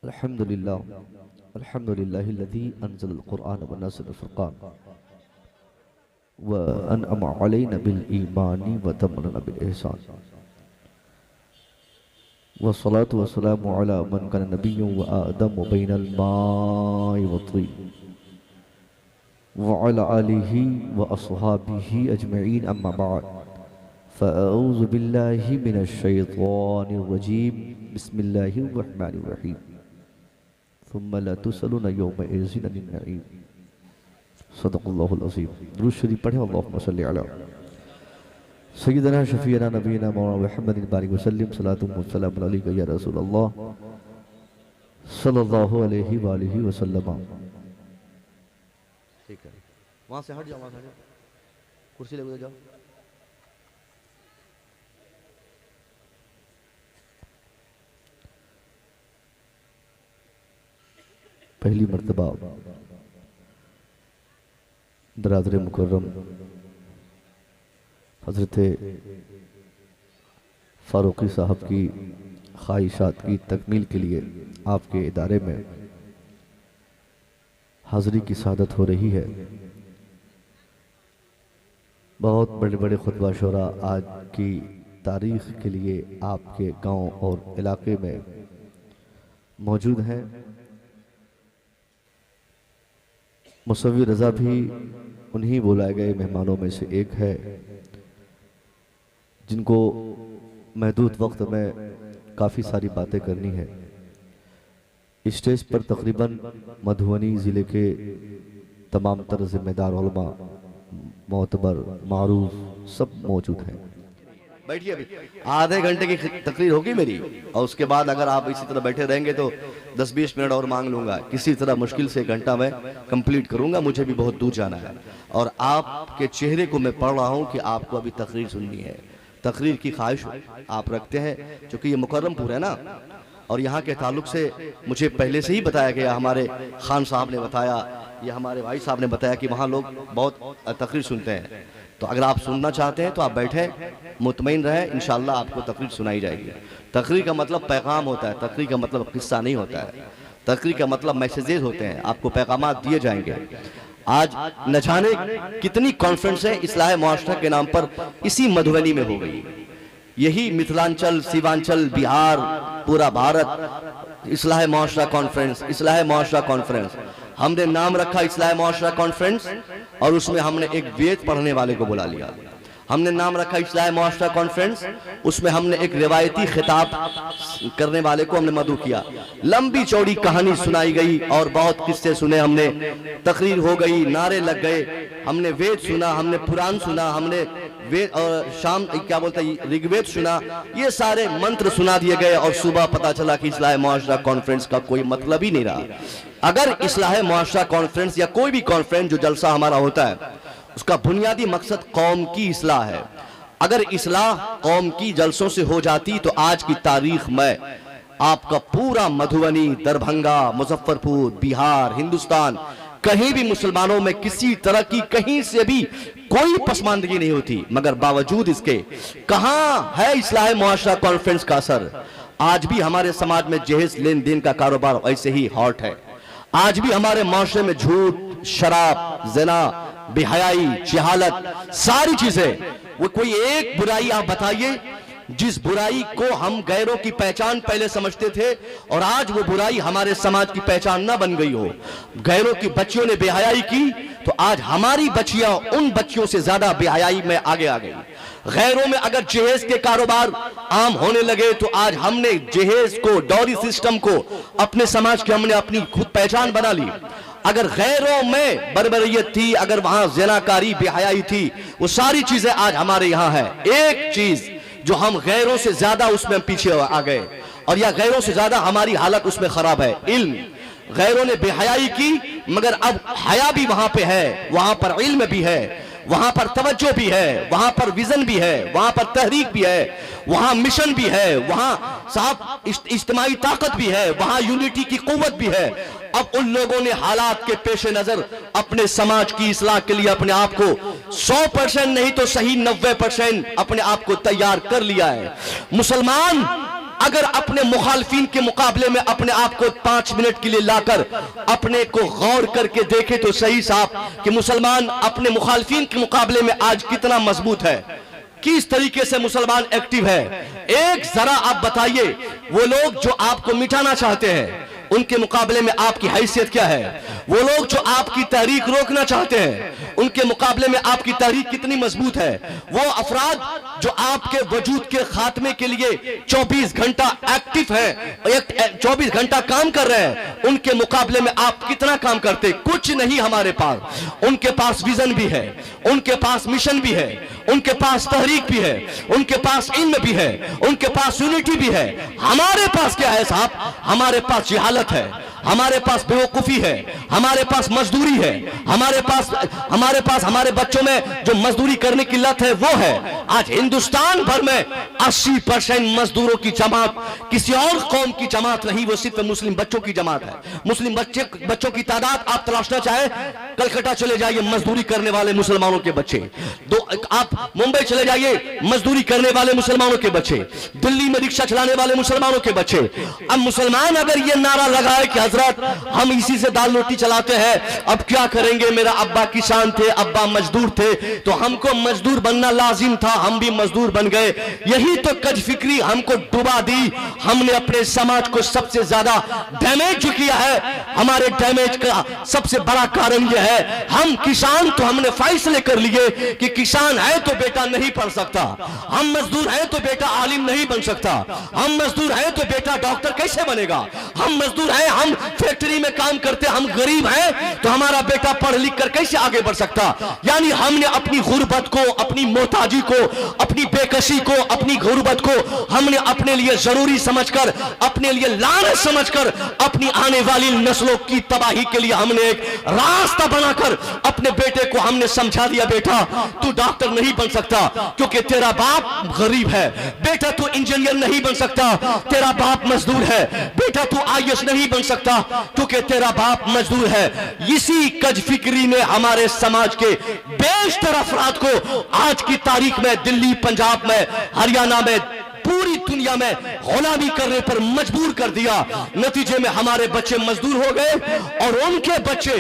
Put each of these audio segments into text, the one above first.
अल्हम्दुलिल्लाह अल्हम्दुलिल्लाहिल्लज़ी अंज़लल क़ुरआन व नज़्ज़लल फ़ुरक़ान व अनअमा अलैना बिल ईमानी व तमन्ना बिल इहसान व सलातु व सलामु अला मन कान नबिय्युन व आदम बैनल माइ व तीन व अला आलिहि व अस्हाबिहि अजमईन अम्मा बाद फ़अऊज़ु बिल्लाहि मिनश शैतानिर रजीम बिस्मिल्लाहिर रहमानिर रहीम सुम्मा ला तुसअलूना यौमइज़िन अनिन नईम सदक़ल्लाहुल अज़ीम। दुरूद शरीफ पढ़ें। अल्लाहुम्मा सल्लि अला सय्यिदना शफ़ीअना नबीना मौलाना मुहम्मदिन बारिक वसल्लिम सलातु व सलामुन अलैका या रसूलल्लाह सल्लल्लाहु अलैहि व आलिहि वसल्लम। ठीक है, वहाँ से हट जाओ, वहाँ से हट जाओ, कुर्सी लेके जाओ। पहली मर्तबा बरादर मुकर्रम हज़रत फ़ारूक़ी साहब की ख्वाहिशात की तकमील के लिए आपके इदारे में हाज़री की सआदत हो रही है। बहुत बड़े बड़े खुतबा शुरा आज की तारीख़ के लिए आपके गांव और इलाके में मौजूद हैं। मुसव्वी रज़ा भी उन्हीं बुलाए गए मेहमानों में से एक है, जिनको महदूद वक्त में काफ़ी सारी बातें करनी है। स्टेज पर तकरीबन मधुबनी ज़िले के तमाम तर ज़िम्मेदार उलमा, मोतबर, मारूफ सब मौजूद हैं। बैठिए, अभी आधे घंटे की तकरीर होगी मेरी, और उसके बाद अगर आप इसी तरह बैठे रहेंगे तो 10-20 मिनट और मांग लूंगा। किसी तरह मुश्किल से 1 घंटा मैं कंप्लीट करूंगा, मुझे भी बहुत दूर जाना है। और आपके चेहरे को मैं पढ़ रहा हूं कि आपको अभी तकरीर सुननी है, तकरीर की ख्वाहिश आप रखते हैं। क्योंकि ये मुकर्रमपुर है ना, और यहाँ के ताल्लुक से मुझे पहले से ही बताया गया, हमारे खान साहब ने बताया, ये हमारे भाई साहब ने बताया कि वहाँ लोग बहुत तकरीर सुनते हैं। तो अगर आप सुनना चाहते हैं तो आप बैठें, मुतमईन रहें, इंशाअल्लाह आपको तकरीर सुनाई जाएगी। तकरीर का मतलब पैगाम होता है, तकरीर का मतलब किस्सा नहीं होता है। तकरीर का मतलब मैसेजेस होते हैं, आपको पैगामात दिए जाएंगे। आज न जाने कितनी कॉन्फ्रेंस है इस्लाह मुआशरा के नाम पर इसी मधुबनी में हो गई। यही मिथिलांचल, सीमांचल, बिहार, पूरा भारत इस्लाह मुआशरा कॉन्फ्रेंस, इस्लाह मुआशरा कॉन्फ्रेंस। हमने नाम रखा इस्लाह मुआशरा कॉन्फ्रेंस, और उसमें हमने एक वेद पढ़ने वाले को बुला लिया। हमने नाम रखा इस्लाह मुआशरा कॉन्फ्रेंस, उसमें हमने एक रिवायती खिताब करने वाले को हमने मदऊ किया। लंबी चौड़ी कहानी सुनाई गई और बहुत किस्से सुने हमने, तकरीर हो गई, नारे लग गए, हमने वेद सुना, हमने पुराण सुना, हमने वेद और शाम क्या बोलते हैं ऋग्वेद सुना, ये सारे मंत्र सुना दिए गए। और सुबह पता चला कि इस्लाह मुआशरा कॉन्फ्रेंस का कोई मतलब ही नहीं रहा। अगर इस्लाह मुआशरा कॉन्फ्रेंस या कोई भी कॉन्फ्रेंस जो जलसा हमारा होता है, उसका बुनियादी मकसद कौम की इस्लाह है। अगर इस्लाह कौम की जलसों से हो जाती तो आज की तारीख में आपका पूरा मधुबनी, दरभंगा, मुजफ्फरपुर, बिहार, हिंदुस्तान, कहीं भी मुसलमानों में किसी तरह की कहीं से भी कोई पसमानदगी नहीं होती। मगर बावजूद इसके कहां है इस्लाह मुआशरा कॉन्फ्रेंस का असर? आज भी हमारे समाज में जहेज लेन देन का कारोबार ऐसे ही हॉट है। आज भी हमारे माशरे में झूठ, शराब, ज़िना, बेहयाई, जहालत, सारी चीजें। वो कोई एक बुराई आप बताइए जिस बुराई को हम गैरों की पहचान पहले समझते थे और आज वो बुराई हमारे समाज की पहचान ना बन गई हो। गैरों की बच्चियों ने बेहयाई की तो आज हमारी बच्चियां उन बच्चियों से ज्यादा बेहयाई में आगे आ गई। गैरों में अगर जहेज के कारोबार आम होने लगे तो आज हमने जहेज को, डॉरी सिस्टम को अपने समाज की हमने अपनी खुद पहचान बना ली। अगर गैरों में बर्बरियत थी, अगर वहां ज़िनाकारी, बेहयाई थी, वो सारी चीजें आज हमारे यहाँ है। एक चीज जो हम गैरों से ज्यादा उसमें पीछे आ गए, और या गैरों से ज्यादा हमारी हालत उसमें खराब है, इल्म। गैरों ने बेहयाई की मगर अब हया भी वहां पे है, वहां पर इल्म भी है, वहां पर तवज्जो भी है, वहां पर विजन भी है, वहां पर तहरीक भी है, वहां मिशन भी है, वहां साहब इज्तिमाई ताकत भी है, वहां यूनिटी की कुव्वत भी है। अब उन लोगों ने हालात के पेश नजर अपने समाज की इस्लाह के लिए अपने आप को 100% नहीं तो सही 90% अपने आप को तैयार कर लिया है। मुसलमान अगर अपने मुखालफिन के मुकाबले में अपने आप को 5 मिनट के लिए लाकर अपने को गौर करके देखे तो सही साहब कि मुसलमान अपने मुखालफिन के मुकाबले में आज कितना मजबूत है, किस तरीके से मुसलमान एक्टिव है। एक जरा आप बताइए, वो लोग जो आपको मिटाना चाहते हैं उनके मुकाबले में आपकी हैसियत क्या है? वो लोग जो आपकी तहरीक रोकना चाहते हैं उनके मुकाबले में आपकी तहरीक कितनी मजबूत है? वो अफराद जो आपके वजूद के खात्मे के लिए 24 घंटा एक्टिव है, 24 घंटा काम कर रहे हैं, उनके मुकाबले में आप कितना काम करते? कुछ नहीं हमारे पास। उनके पास विजन भी है, उनके पास मिशन भी है, उनके पास तहरीक भी है, उनके पास इल्म भी है, उनके पास यूनिटी भी है। हमारे पास क्या है साहब? हमारे पास जिहालत है, हमारे पास बेवकूफी है, हमारे पास मजदूरी है, हमारे पास हमारे बच्चों में जो मजदूरी करने की लत है वो है। आज हिंदुस्तान भर में 80% मजदूरों की जमात किसी और कौम की जमात नहीं, वो सिर्फ मुस्लिम बच्चों की जमात है। मुस्लिम बच्चों की तादाद आप तलाशना चाहे, कलकत्ता चले जाइए, मजदूरी करने वाले मुसलमानों के बच्चे। आप मुंबई चले जाइए, मजदूरी करने वाले मुसलमानों के बच्चे। दिल्ली में रिक्शा चलाने वाले मुसलमानों के बच्चे। अब मुसलमान अगर ये नारा लगाए कि हजरत हम इसी से दाल रोटी चलाते हैं, अब क्या करेंगे, मेरा अब्बा किसान थे, अब्बा मजदूर थे, तो हमको मजदूर बनना लाजिम था, हम भी मजदूर बन गए। यही तो कज फिक्री हमको डुबा दी। हमने अपने समाज को सबसे ज्यादा डैमेज जो किया है, हमारे डैमेज का सबसे बड़ा कारण यह है, हम किसान तो हमने फैसले कर लिए कि किसान है तो बेटा नहीं पढ़ सकता, हम मजदूर हैं तो बेटा आलिम नहीं बन सकता, हम मजदूर हैं तो बेटा डॉक्टर कैसे बनेगा, हम मजदूर हैं, हम फैक्ट्री में काम करते, हम गरीब हैं तो हमारा बेटा पढ़ लिख कर कैसे आगे बढ़ सकता। यानी हमने अपनी गुर्बत को, अपनी मोहताजी को, अपनी बेकसी को, अपनी गुर्बत को हमने अपने लिए जरूरी समझकर, अपने लिए लानत समझकर, अपनी आने वाली नस्लों की तबाही के लिए हमने एक रास्ता बनाकर अपने बेटे को हमने समझा दिया, बेटा तू डॉक्टर नहीं बन सकता क्योंकि तेरा बाप गरीब है, बेटा तू इंजीनियर नहीं बन सकता, तेरा बाप मजदूर है, बेटा तू आईएएस नहीं बन सकता क्योंकि तेरा बाप मजदूर है। इसी कज फिक्री ने हमारे समाज के बेशतर अफराद को आज की तारीख में दिल्ली, पंजाब में, हरियाणा में, पूरी दुनिया में गुलामी करने पर मजबूर कर दिया। नतीजे में हमारे बच्चे मजदूर हो गए और उनके बच्चे,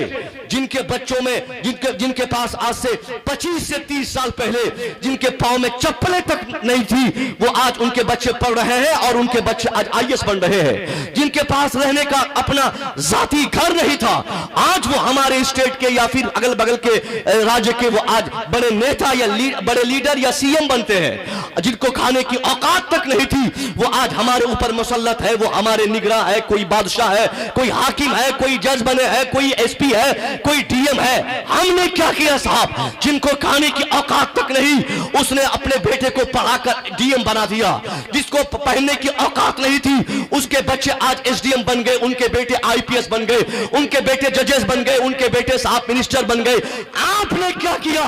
जिनके बच्चों में जिनके पास आज से 25 से 30 साल पहले जिनके पांव में चप्पलें तक नहीं थी, वो आज उनके बच्चे पढ़ रहे हैं और उनके बच्चे आज आईएएस बन रहे हैं। जिनके पास रहने का अपना जाती घर नहीं था, आज वो हमारे स्टेट के या फिर अगल बगल के राज्य के वो आज बड़े नेता या बड़े लीडर या सीएम बनते हैं। जिनको खाने की औकात तक नहीं थी, वो आज हमारे ऊपर मुसल्लत है, वो हमारे निगरां है, कोई बादशाह है, कोई हाकिम है, कोई जज बने है, कोई एसपी है, कोई डीएम है। हमने क्या किया साहब? जिनको खाने की औकात तक नहीं, उसने अपने बेटे को पढ़ाकर डीएम बना दिया। जिसको पहनने की औकात नहीं थी, उसके बच्चे आज एसडीएम बन गए, उनके बेटे आईपीएस बन गए, उनके बेटे जजेस बन गए, उनके बेटे साहब मिनिस्टर बन गए। आपने क्या किया?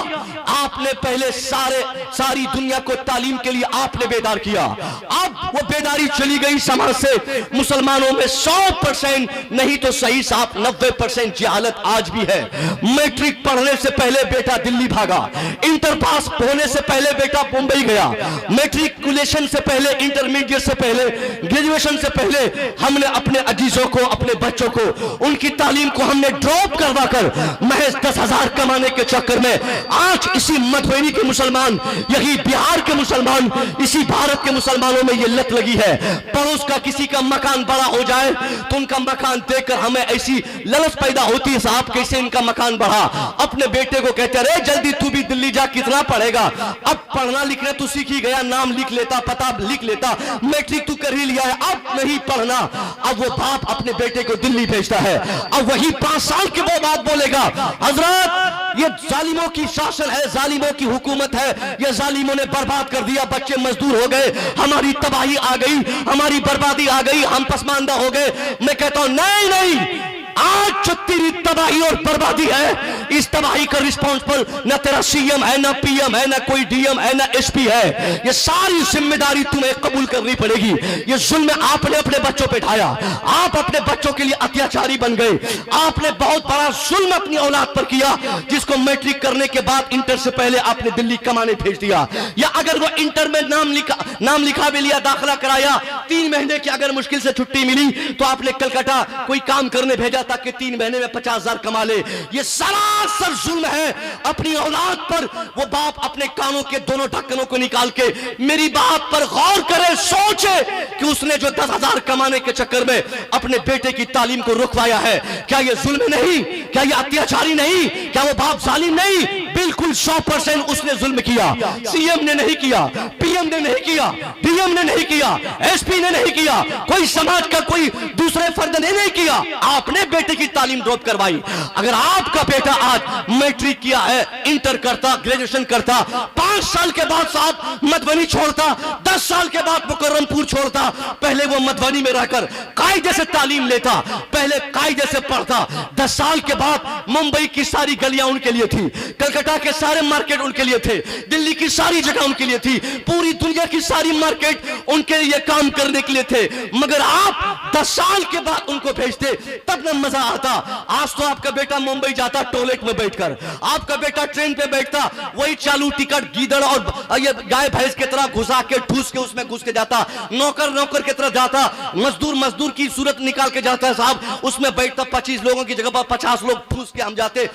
आपने पहले सारी दुनिया को तालीम के लिए आपने बेदार किया। अब वो बेदारी चली गई समाज से। मुसलमानों में 100% नहीं तो सही साहब 90% जहालत आज भी है। मैट्रिक पढ़ने से पहले बेटा दिल्ली भागा, इंटर पास होने से पहले बेटा मुंबई गया, मैट्रिकुलेशन से पहले, इंटरमीडिएट से पहले, ग्रेजुएशन से पहले हमने अपने अजीजों को, अपने बच्चों को, उनकी तालीम को हमने ड्रॉप करवाकर महज 10,000 कमाने के चक्कर में आज इसी मधुबनी के मुसलमान, यही बिहार के मुसलमान, इसी भारत के मुसलमानों में ये लत लगी है। पड़ोस का किसी का मकान बड़ा हो जाए तो उनका मकान देखकर हमें ऐसी ललच पैदा होती है साहब कैसे इनका मकान बढ़ा। अपने बेटे को कहते अरे जल्दी तू भी दिल्ली जा, कितना पढ़ेगा, अब पढ़ना लिखना तू सीख ही गया, नाम लिख लेता, पता लिख लेता, मैट्रिक तू कर ही लिया है, अब नहीं पढ़ना। अब वो बाप अपने बेटे को दिल्ली भेजता है। अब वही 5 साल के वो बात बोलेगा, हजरत ये जालिमों की शासन है, जालिमों की हुकूमत है, ये जालिमों ने बर्बाद कर दिया, बच्चे मजदूर हो गए, हमारी तबाही आ गई, हमारी बर्बादी आ गई, हम पसमानदा हो गए। मैं कहता हूं नहीं नहीं, आज जो तेरी तबाही और बर्बादी है इस तबाही का रिस्पॉन्सिबल न तेरा सीएम है, न पीएम है, न कोई डीएम है, न एसपी है। ये सारी जिम्मेदारी तुम्हें कबूल करनी पड़ेगी। ये जुल्म आपने अपने बच्चों पे ढाया, आप अपने बच्चों के लिए अत्याचारी बन गए। आपने बहुत बड़ा जुल्म अपनी औलाद पर किया, जिसको मैट्रिक करने के बाद इंटर से पहले आपने दिल्ली कमाने भेज दिया। या अगर वो इंटर में नाम लिखा भी लिया, दाखिला कराया, 3 महीने की अगर मुश्किल से छुट्टी मिली तो आपने कलकत्ता कोई काम करने भेजा ताकि 3 महीने में 50,000 कमा ले। ये सरासर जुल्म है अपनी औलाद पर। वो बाप अपने कानों के दोनों ढक्कनों को निकाल के मेरी बात पर गौर करे, सोचे कि उसने जो 10,000 कमाने के चक्कर में अपने बेटे की तालीम को रुकवाया है, क्या ये जुल्म नहीं? क्या ये अत्याचारी नहीं? क्या वो बाप जालिम नहीं? बिल्कुल 100% उसने जुल्म किया। सीएम ने नहीं किया, पीएम ने नहीं किया, डीएम ने नहीं किया, एसपी ने नहीं किया, कोई समाज का कोई दूसरे फर्द ने नहीं किया। आपने बेटे की तालीम ड्रॉप करवाई। अगर आपका बेटा आज मैट्रिक किया है, इंटर करता, ग्रेजुएशन करता, 5 साल के बाद साहब मधुबनी छोड़ता, 10 साल के बाद मुकर्रमपुर छोड़ता, पहले वो मधुबनी में रहकर कायदे से तालीम लेता, पहले कायदे से पढ़ता, 10 साल के बाद मुंबई की सारी गलियां उनके लिए थी, कलकत्ता के सारे मार्केट उनके लिए थे, दिल्ली की सारी जगह उनके लिए थी, पूरी दुनिया की सारी मार्केट उनके लिए काम करने के लिए थे। मगर आप 10 साल के बाद उनको भेजते, तब ना मजा आता। आज तो आपका बेटा मुंबई जाता टॉयलेट में बैठकर, आपका बेटा ट्रेन पे बैठता, वही चालू टिकट गीदड़ और ये गाय भैंस की तरह घुसा के ठूस के उसमें घुस के जाता, नौकर की तरह जाता, मजदूर की सूरत निकाल के जाता है साहब, उसमें बैठता, 25 लोगों की जगह पर 50 लोग ठूस के हम जाते,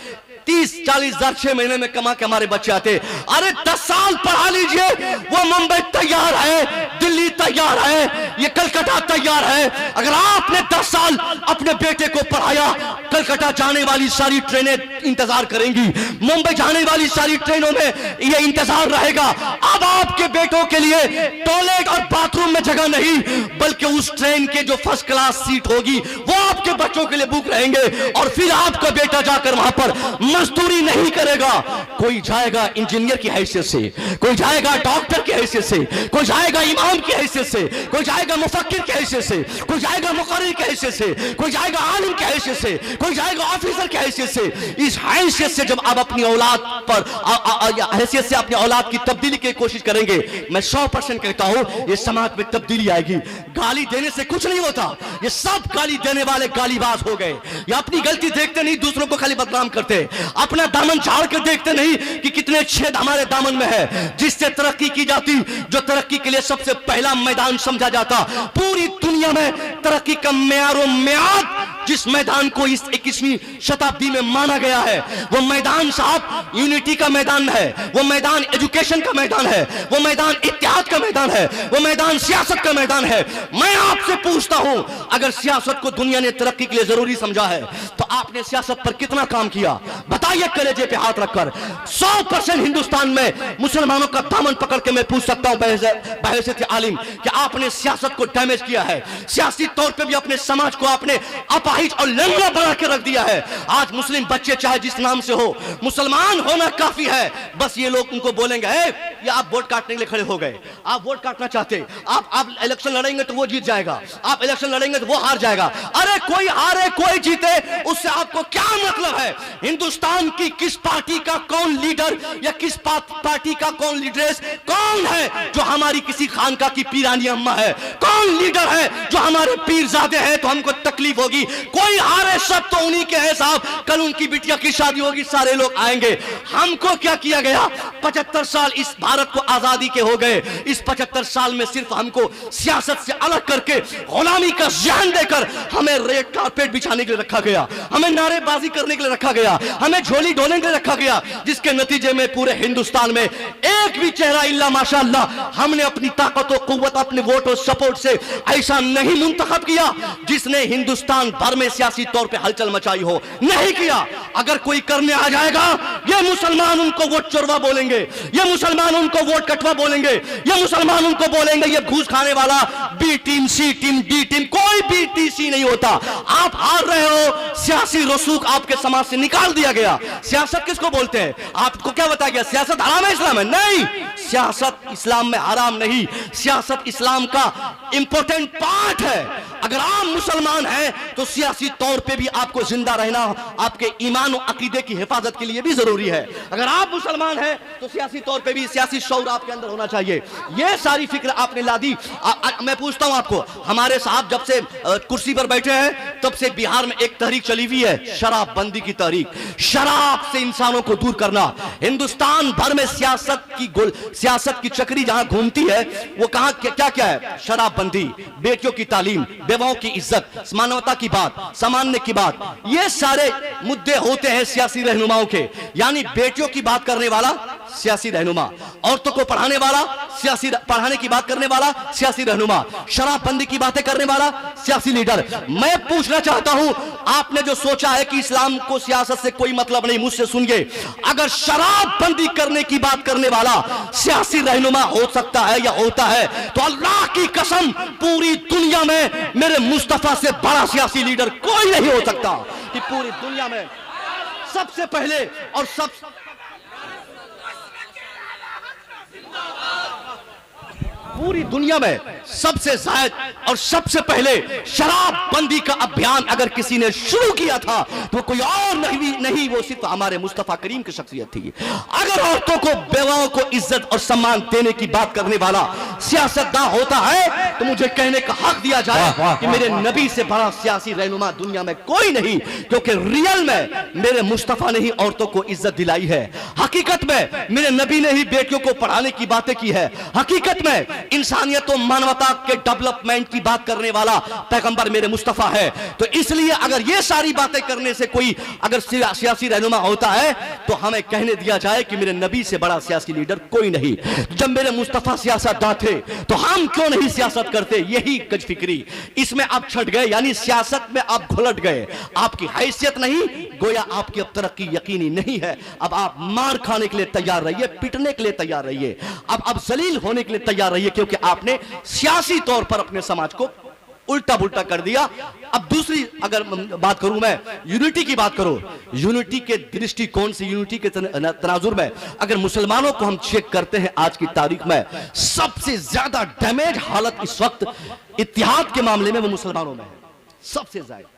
30-40 हजार 6 महीने में कमा के हमारे बच्चे आते। अरे 10 साल पढ़ा लीजिए, वो मुंबई तैयार है, दिल्ली तैयार है, ये कलकत्ता तैयार है। अगर आपने 10 साल अपने बेटे को पढ़ाया, कलकत्ता जाने वाली सारी ट्रेनें इंतजार करेंगी, मुंबई जाने वाली सारी ट्रेनों में ये इंतजार रहेगा। अब आपके बेटों के लिए टॉयलेट और बाथरूम में जगह नहीं, बल्कि उस ट्रेन के जो फर्स्ट क्लास सीट होगी वो आपके बच्चों के लिए बुक रहेंगे। और फिर आपका बेटा जाकर वहां पर मजदूरी नहीं करेगा, कोई जाएगा इंजीनियर की हैसियत से, कोई जाएगा डॉक्टर की हैसियत से, कोई जाएगा इमाम की हैसियत से, कोई जाएगा मुफक्किर की हैसियत से, कोई जाएगा मुकर्रिर की हैसियत से, कोई जाएगा आलिम की हैसियत से, कोई जाएगा ऑफिसर की हैसियत से। इस हैसियत से जब आप अपनी औलाद पर हैसियत से अपनी औलाद की तब्दीली की कोशिश करेंगे, मैं 100% कहता हूं ये समाज में तब्दीली आएगी। गाली देने से कुछ नहीं होता, ये सब गाली देने वाले गालीबाज हो गए। ये अपनी गलती देखते नहीं, दूसरों को खाली बदनाम करते, अपना दामन झाड़ कर देखते नहीं कि कितने छेद हमारे दामन में है, जिससे तरक्की की जाती, जो तरक्की के लिए सबसे पहला मैदान समझा जाता। पूरी दुनिया में तरक्की का मेयार म्याद जिस मैदान को इस 21वीं शताब्दी में माना गया है, वो मैदान साहब यूनिटी का मैदान है, वो मैदान एजुकेशन का मैदान है, वो मैदान इत्तेहाद का मैदान है, वो मैदान सियासत का मैदान है। मैं आपसे पूछता हूं, अगर सियासत को दुनिया ने तरक्की के लिए जरूरी समझा है तो आपने सियासत पर कितना काम किया? बताइए कलेजे पे हाथ रखकर। 100% हिंदुस्तान में मुसलमानों का दामन पकड़ के मैं पूछ सकता हूं बहैसियत आलिम कि आपने सियासत को डैमेज किया है, सियासी तौर पे भी अपने समाज को आपने अपाहिज और लंगड़ा बना के रख दिया है। आज मुस्लिम बच्चे चाहे जिस नाम से हो, मुसलमान होना काफी है, बस ये लोग उनको बोलेंगे ये आप वोट काटने के लिए खड़े हो गए, आप वोट काटना चाहते, आप इलेक्शन लड़ेंगे तो वो जीत जाएगा, आप इलेक्शन लड़ेंगे तो वो हार जाएगा। अरे कोई हारे कोई जीते, उससे आपको क्या मतलब है? हिंदुस्तान की किस पार्टी का कौन लीडर या किस पार्टी का कौन लीडरेस कौन है जो हमारी किसी खानका की पीरानी अम्मा है? कौन लीडर है जो हमारे पीरजादे हैं तो हमको तकलीफ होगी? कोई हारे सब तो उन्हीं के हैं साहब, कल उनकी बिटिया की शादी होगी, सारे लोग आएंगे। हमको क्या किया गया? 75 साल इस भारत को आजादी के हो गए, इस 75 साल में सिर्फ हमको सियासत से अलग करके गुलामी का ज़हन देकर हमें रेड कारपेट बिछाने के लिए रखा गया, हमें नारेबाजी करने के लिए रखा गया, हमें झोली ढोने के लिए रखा गया, जिसके नतीजे में पूरे हिंदुस्तान में एक भी चेहरा इल्ला माशाअल्लाह हमने अपनी ताकत और कुव्वत, अपने वोट और सपोर्ट से ऐसा नहीं मुंतखब किया जिसने हिंदुस्तान भर में सियासी तौर पे हलचल मचाई हो, नहीं किया। अगर कोई करने आ जाएगा, ये मुसलमान उनको वोट चोरवा बोलेंगे, ये मुसलमान उनको वोट कटवा बोलेंगे, ये मुसलमान उनको बोलेंगे ये घूस खाने वाला, बी टीम, सी टीम, डी टीम, कोई बी टी सी नहीं होता। होता। आप हार रहे हो, सियासी रसूख आपके समाज से निकाल दिया गया। सियासत किसको बोलते हैं? आपको क्या बताया गया? सियासत हराम है इस्लाम में? नहीं, सियासत इस्लाम में हराम नहीं, सियासत इस्लाम का इंपॉर्टेंट पार्ट है। अगर आप मुसलमान हैं तो सियासी तौर पे भी आपको जिंदा रहना आपके ईमान और अकीदे की हिफाजत के लिए भी जरूरी है। अगर आप मुसलमान हैं तो सियासी तौर पे भी सियासी शऊर आपके अंदर होना चाहिए। ये सारी फिक्र आपने ला दी। मैं पूछता हूं आपको, हमारे साहब जब से कुर्सी पर बैठे हैं तब से बिहार में एक तहरीक चली हुई है, शराबबंदी की तहरीक। शराब से इंसानों को दूर करना। हिंदुस्तान भर में सियासत की चक्री जहां घूमती है वो कहां क्या क्या है? शराबबंदी, बेटियों की तालीम, बेवाओं की इज्जत, मानवता की बात, सामान्य की बात, ये सारे मुद्दे होते हैं सियासी रहनुमाओं के। यानी बेटियों की बात करने वाला सियासी रहनुमा, औरतों को पढ़ाने वाला सियासी, पढ़ाने की बात करने वाला सियासी रहनुमा, शराबबंदी की बातें करने वाला सियासी लीडर। मैं पूछना चाहता हूं, आपने जो सोचा है कि इस्लाम को सियासत से कोई मतलब नहीं, मुझसे सुनिए, अगर शराबबंदी करने की बात करने वाला सियासी रहनुमा हो सकता है या होता है तो अल्लाह की कसम पूरी दुनिया में मेरे मुस्तफा से बड़ा सियासी लीडर कोई नहीं हो सकता। कि पूरी दुनिया में सबसे पहले और पूरी दुनिया में सबसे जायद और सबसे पहले शराबबंदी का अभियान अगर किसी ने शुरू किया था तो कोई और नहीं वो सिर्फ हमारे मुस्तफा करीम की शख्सियत थी। अगर औरतों को, बेवाओं को इज्जत और सम्मान देने की बात करने वाला सियासतदान होता है तो मुझे कहने का हक दिया जाए कि मेरे नबी से बड़ा सियासी रहनुमा दुनिया में कोई नहीं, क्योंकि रियल में मेरे मुस्तफा ने ही औरतों को इज्जत दिलाई है। हकीकत में मेरे नबी ने ही बेटियों को पढ़ाने की बातें की है। हकीकत में इंसानियत और मानवता के डेवलपमेंट की बात करने वाला पैगंबर मेरे मुस्तफा है। तो इसलिए अगर ये सारी बातें करने से कोई अगर सियासी रहनुमा होता है तो हमें कहने दिया जाए कि मेरे नबी से बड़ा सियासी लीडर कोई नहीं। जब मेरे मुस्तफा सियासतदान थे तो हम क्यों नहीं सियासत करते? यही गजफिक्री, इसमें आप छट गए, यानी सियासत में आप घुलट गए। आपकी हैसियत नहीं, गोया आपकी अब तरक्की यकीनी नहीं है। अब आप मार खाने के लिए तैयार रहिए, पिटने के लिए तैयार रहिए, अब जलील होने के लिए तैयार रहिए, क्योंकि आपने सियासी तौर पर अपने समाज को उल्टा पुल्टा कर दिया। अब दूसरी अगर बात करूं मैं, यूनिटी की बात करो, यूनिटी के दृष्टिकोण से, यूनिटी के तनाजुर में अगर मुसलमानों को हम चेक करते हैं आज की तारीख में, सबसे ज्यादा डैमेज हालत इस वक्त इत्तेहाद के मामले में वो मुसलमानों में है। सबसे ज्यादा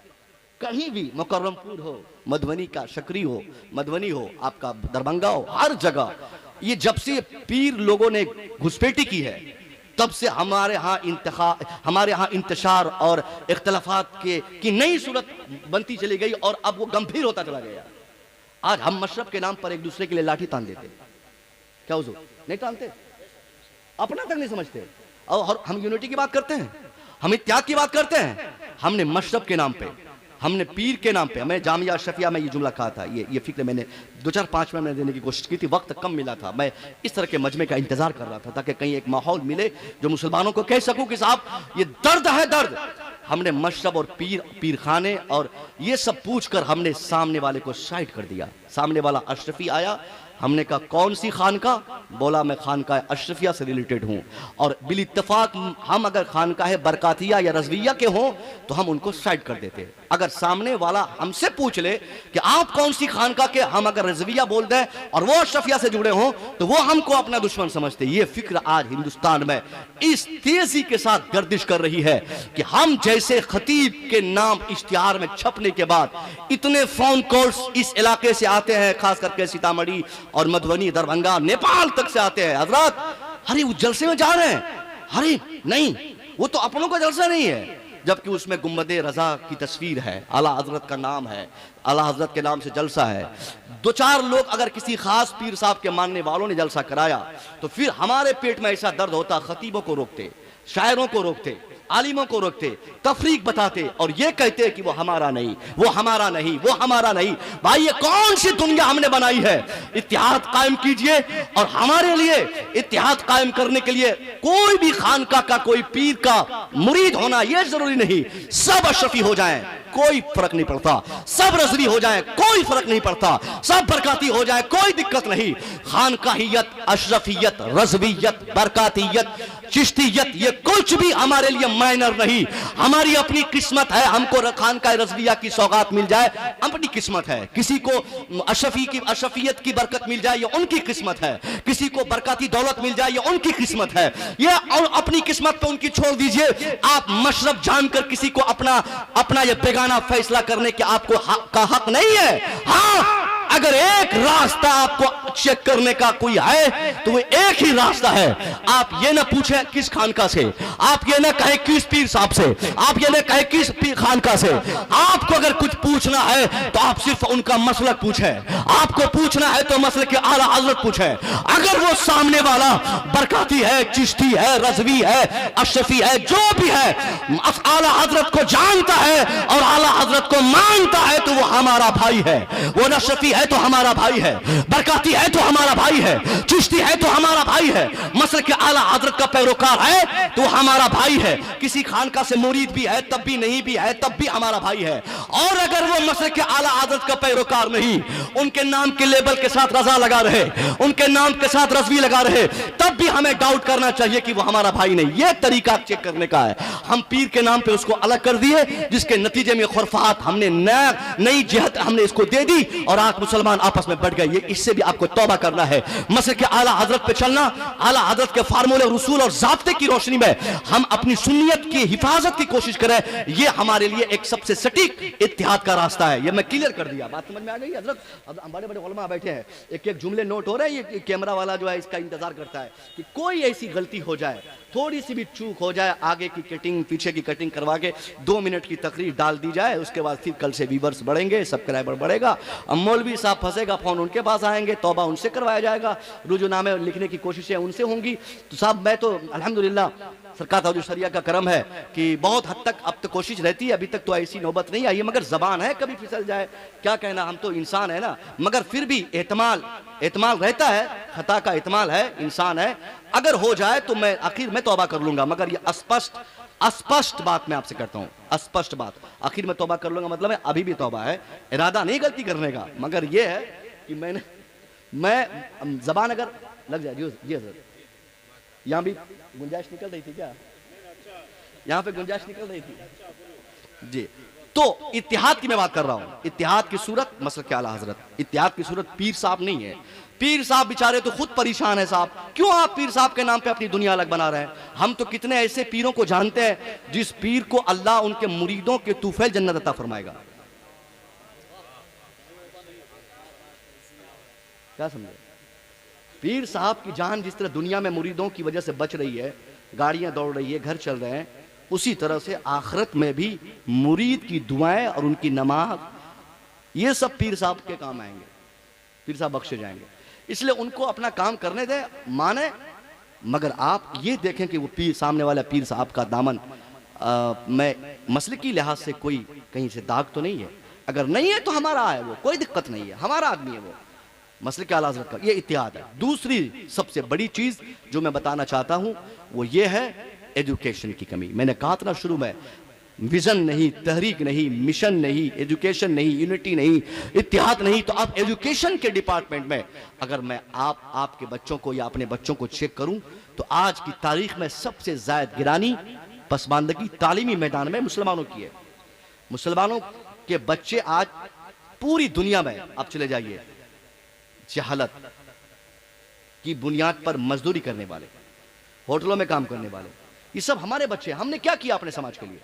कहीं भी, मुकर्रमपुर हो, मधुबनी का शकरी हो, मधुबनी हो, आपका दरभंगा हो, हर जगह ये जब से पीर लोगों ने घुसपैठी की है तब से हमारे यहाँ इंतशार और इख्तलाफात की नई सूरत बनती चली गई और अब वो गंभीर होता चला गया। आज हम मशरब के नाम पर एक दूसरे के लिए लाठी तान देते, क्या हुजूर? नहीं तानते, अपना तक नहीं समझते। और हम यूनिटी की बात करते हैं, हम इत्तेहाद की बात करते हैं। हमने मशरब के नाम पे, हमने पीर के नाम पे, मैं जामिया अशरफिया में ये जुमला कहा था, ये फिक्र मैंने 2-4-5 में देने की कोशिश की थी, वक्त कम मिला था। मैं इस तरह के मजमे का इंतजार कर रहा था ताकि कहीं एक माहौल मिले जो मुसलमानों को कह सकूं कि साहब ये दर्द है, दर्द। हमने मशरब और पीर खाने और ये सब पूछकर हमने सामने वाले को साइड कर दिया। सामने वाला अशरफी आया, हमने कहा कौन सी खानका? बोला मैं खानका अशरफिया से रिलेटेड हूं, और बिल इत्तेफाक हम अगर खानका है बरकातिया या रजविया के हों तो हम उनको साइड कर देते। अगर सामने वाला हमसे पूछ ले कि आप कौन सी खानका के, हम अगर रजविया बोल दें और वो अशरफिया से जुड़े हों तो वो हमको अपना दुश्मन समझते। ये फिक्र आज हिंदुस्तान में इस तेजी के साथ गर्दिश कर रही है कि हम जैसे खतीब के नाम इश्तिहार में छपने के बाद इतने फोन कॉल्स इस इलाके से आते हैं, खास करके सीतामढ़ी और मधुबनी, दरभंगा, नेपाल तक से आते हैं। हजरत, अरे वो जलसे में जा रहे हैं, अरे नहीं, वो तो अपनों का जलसा नहीं है, जबकि उसमें गुम्बदे रजा की तस्वीर है, आला हजरत का नाम है, आला हजरत के नाम से जलसा है। 2-4 लोग अगर किसी खास पीर साहब के मानने वालों ने जलसा कराया तो फिर हमारे पेट में ऐसा दर्द होता, खतीबों को रोकते, शायरों को रोकते, आलिमों को रोकते, तफरीक बताते और ये कहते कि वो हमारा नहीं, वो हमारा नहीं, वो हमारा नहीं। भाई ये कौन सी दुनिया हमने बनाई है? इत्तेहाद कायम कीजिए, और हमारे लिए इत्तेहाद कायम करने के लिए कोई भी खानका का, कोई पीर का मुरीद होना ये जरूरी नहीं, सब अशरफी हो जाएं। कोई फर्क नहीं पड़ता, सब रजवी हो जाए कोई फर्क नहीं पड़ता, सब बरकाती हो जाए कोई दिक्कत नहीं। खानकाहियत, अशरफियत, रजवियत, बरकातियत, चिश्तियत, ये कुछ भी हमारे लिए माइनर नहीं। हमारी अपनी किस्मत है, हमको खानका रजविया की सौगात मिल जाए अपनी किस्मत है, किसी को अशरफियत की बरकत मिल जाए ये उनकी किस्मत है, किसी को बरकाती दौलत मिल जाए ये उनकी किस्मत है, ये अपनी किस्मत पे उनकी छोड़ दीजिए। आप मशरब जानकर किसी को अपना ये बेगाना फैसला करने के आपको हक नहीं है। हाँ, अगर एक रास्ता आपको चेक करने का कोई है तो वो एक ही रास्ता है। आप ये ना पूछें किस खानका से, आप ये ना कहें किस पीर साहब से, आप ये ना कहें किस पीर खानका से। आपको अगर कुछ पूछना है तो आप सिर्फ उनका मसलक पूछें, आपको पूछना है तो मसलक के आला हजरत पूछें। अगर वो सामने वाला बरकाती है, चिश्ती है, रजवी है, अशरफी है, जो भी है, आला हजरत को जानता है और आला हजरत को मानता है तो वो हमारा भाई है। वो अशरफी है तो हमारा भाई है, बरकाती है तो हमारा भाई है, चिश्ती है तो हमारा भाई है, मसलक के आला हजरत का पैरोकार है तो हमारा भाई है। किसी खानका से मुरीद भी है तब भी, नहीं भी है तब भी हमारा भाई है। और अगर वो मसलक के आला हजरत का पैरोकार नहीं, उनके नाम के लेबल के साथ रजा लगा रहे, उनके नाम के साथ रजवी लगा रहे, तब भी हमें डाउट करना चाहिए कि वो हमारा भाई नहीं। यह तरीका चेक करने का है। हम पीर के नाम पे उसको अलग कर दिए, जिसके नतीजे में खुरफात हमने नई जिहत हमने इसको दे दी और आज मुसलमान आपस में बढ़ गए। ये इससे भी आपको तौबा करना है। मसलक के आला हजरत पे चलना, आला हजरत के फार्मूले, रसूल और ज़ाब्ते की रोशनी में हम अपनी सुन्नियत की हिफाजत की कोशिश करें। ये हमारे लिए एक सबसे सटीक इत्तिहाद का रास्ता है। ये मैं क्लियर कर दिया, बात समझ में आ गई हजरत? अब बड़े बड़े उलमा बैठे हैं, एक एक जुमले नोट हो रहे हैं। ये कैमरा वाला जो है इसका इंतजार करता है कि कोई ऐसी गलती हो जाए, थोड़ी सी भी चूक हो जाए, आगे की कटिंग पीछे की कटिंग करवा के 2 मिनट की तकरीर डाल दी जाए। उसके बाद फिर कल से व्यूअर्स बढ़ेंगे, सब्सक्राइबर बढ़ेगा। अब मौलवी साहब फंसेगा, फोन उनके पास आएंगे, तौबा उनसे करवाया जाएगा, रुजुनामे लिखने की कोशिशें उनसे होंगी। तो साहब मैं तो अल्हम्दुलिल्लाह सरकार ताजुल शरिया का करम है कि बहुत हद तक अब तो कोशिश रहती है, अभी तक तो ऐसी नौबत नहीं आई है, मगर जबान है कभी फिसल जाए, क्या कहना, हम तो इंसान है ना। मगर फिर भी एहतमाल रहता है, खता का एहतमाल है, इंसान है। अगर हो जाए तो मैं आखिर में तौबा कर लूंगा, मगर ये अस्पष्ट बात मैं आपसे करता हूँ, अस्पष्ट बात, आखिर में तौबा कर लूंगा मतलब है अभी भी तौबा है, इरादा नहीं गलती करने का, मगर ये है कि मैं जबान अगर लग जाए। जी सर, यहाँ भी गुंजाइश निकल रही थी क्या? यहाँ पे गुंजाइश निकल रही थी जी। तो इत्तिहाद की मैं बात कर रहा हूँ, इत्तिहाद की सूरत मसलक के आला हजरत, इत्तिहाद की सूरत पीर साहब नहीं है। पीर साहब बेचारे तो खुद परेशान है साहब, क्यों आप पीर साहब के नाम पे अपनी दुनिया अलग बना रहे हैं? हम तो कितने ऐसे पीरों को जानते हैं जिस पीर को अल्लाह उनके मुरीदों के तूफैल जन्नत अता फरमाएगा। क्या समझे? पीर साहब की जान जिस तरह दुनिया में मुरीदों की वजह से बच रही है, गाड़ियां दौड़ रही है, घर चल रहे हैं, उसी तरह से आखिरत में भी मुरीद की दुआएं और उनकी नमाज, ये सब पीर साहब के काम आएंगे, पीर साहब बख्शे जाएंगे। इसलिए उनको अपना काम करने दें, माने, मगर आप ये देखें कि वो पीर, सामने वाला पीर साहब का दामन मैं मसलकी लिहाज से कोई कहीं से दाग तो नहीं है। अगर नहीं है तो हमारा है, वो कोई दिक्कत नहीं है, हमारा आदमी है वो, मसलक के आला हज़रत का ये इत्तिहाद है। दूसरी सबसे बड़ी चीज जो मैं बताना चाहता हूं वो ये है एजुकेशन की कमी। मैंने कहा था ना शुरू में, विजन नहीं, तहरीक नहीं, मिशन नहीं, एजुकेशन नहीं, यूनिटी नहीं, इत्तिहाद नहीं, तो अब एजुकेशन के डिपार्टमेंट में अगर मैं आपके बच्चों को या अपने बच्चों को चेक करूं तो आज की तारीख में सबसे ज्यादा गिरानी, पसमानदगी तालीमी मैदान में मुसलमानों की है। मुसलमानों के बच्चे आज पूरी दुनिया में, आप चले जाइए, जहालत की बुनियाद पर मजदूरी करने वाले, होटलों में काम करने वाले, ये सब हमारे बच्चे। हमने क्या किया अपने समाज के लिए?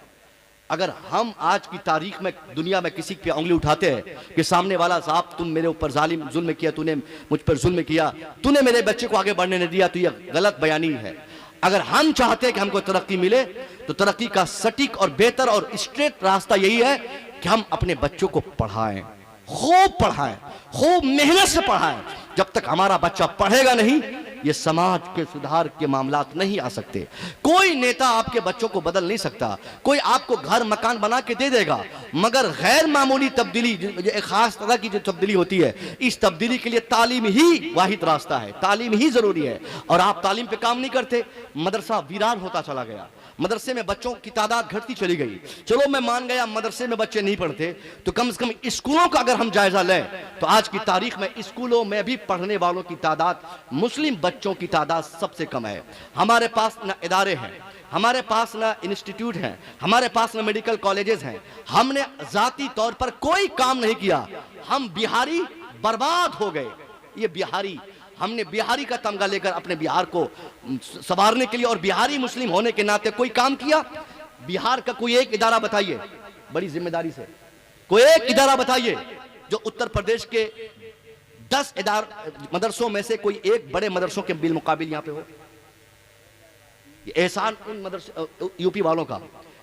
अगर हम आज की तारीख में दुनिया में किसी पे उंगली उठाते हैं कि सामने वाला साहब तुम मेरे ऊपर जालिम जुल्म किया, तूने मुझ पर जुल्म किया, तूने मेरे बच्चे को आगे बढ़ने नहीं दिया, तो यह गलत बयानी है। अगर हम चाहते हैं कि हमको तरक्की मिले तो तरक्की का सटीक और बेहतर और स्ट्रेट रास्ता यही है कि हम अपने बच्चों को पढ़ाएं, खूब पढ़ाएं, खूब मेहनत से पढ़ाएं। जब तक हमारा बच्चा पढ़ेगा नहीं, ये समाज के सुधार के मामलात नहीं आ सकते। कोई नेता आपके बच्चों को बदल नहीं सकता, कोई आपको घर मकान बना के दे देगा, मगर गैर मामूली तब्दीली, एक खास तरह की जो तब्दीली होती है, इस तब्दीली के लिए तालीम ही वाहिद रास्ता है, तालीम ही जरूरी है। और आप तालीम पे काम नहीं करते, मदरसा वीरान होता चला गया, मदरसे में बच्चों की तादाद घटती चली गई। चलो मैं मान गया मदरसे में बच्चे नहीं पढ़ते, तो कम से कम स्कूलों का अगर हम जायजा लें तो आज की तारीख में स्कूलों में भी पढ़ने वालों की तादाद, मुस्लिम बच्चों की तादाद सबसे कम है। हमारे पास न इदारे हैं, हमारे पास ना इंस्टीट्यूट हैं, हमारे पास ना मेडिकल कॉलेजेस हैं। हमने जाती तौर पर कोई काम नहीं किया, हम बिहारी बर्बाद हो गए। ये बिहारी, हमने बिहारी का तमगा लेकर अपने बिहार को संवारने के लिए और बिहारी मुस्लिम होने के नाते कोई काम किया? बिहार का कोई एक इदारा बताइए, बड़ी जिम्मेदारी से कोई एक इदारा बताइए जो उत्तर प्रदेश के 10 मदरसों में से कोई एक बड़े मदरसों के बिल मुकाबिल यहां पे हो। एहसान उन मदरसे यूपी वालों का,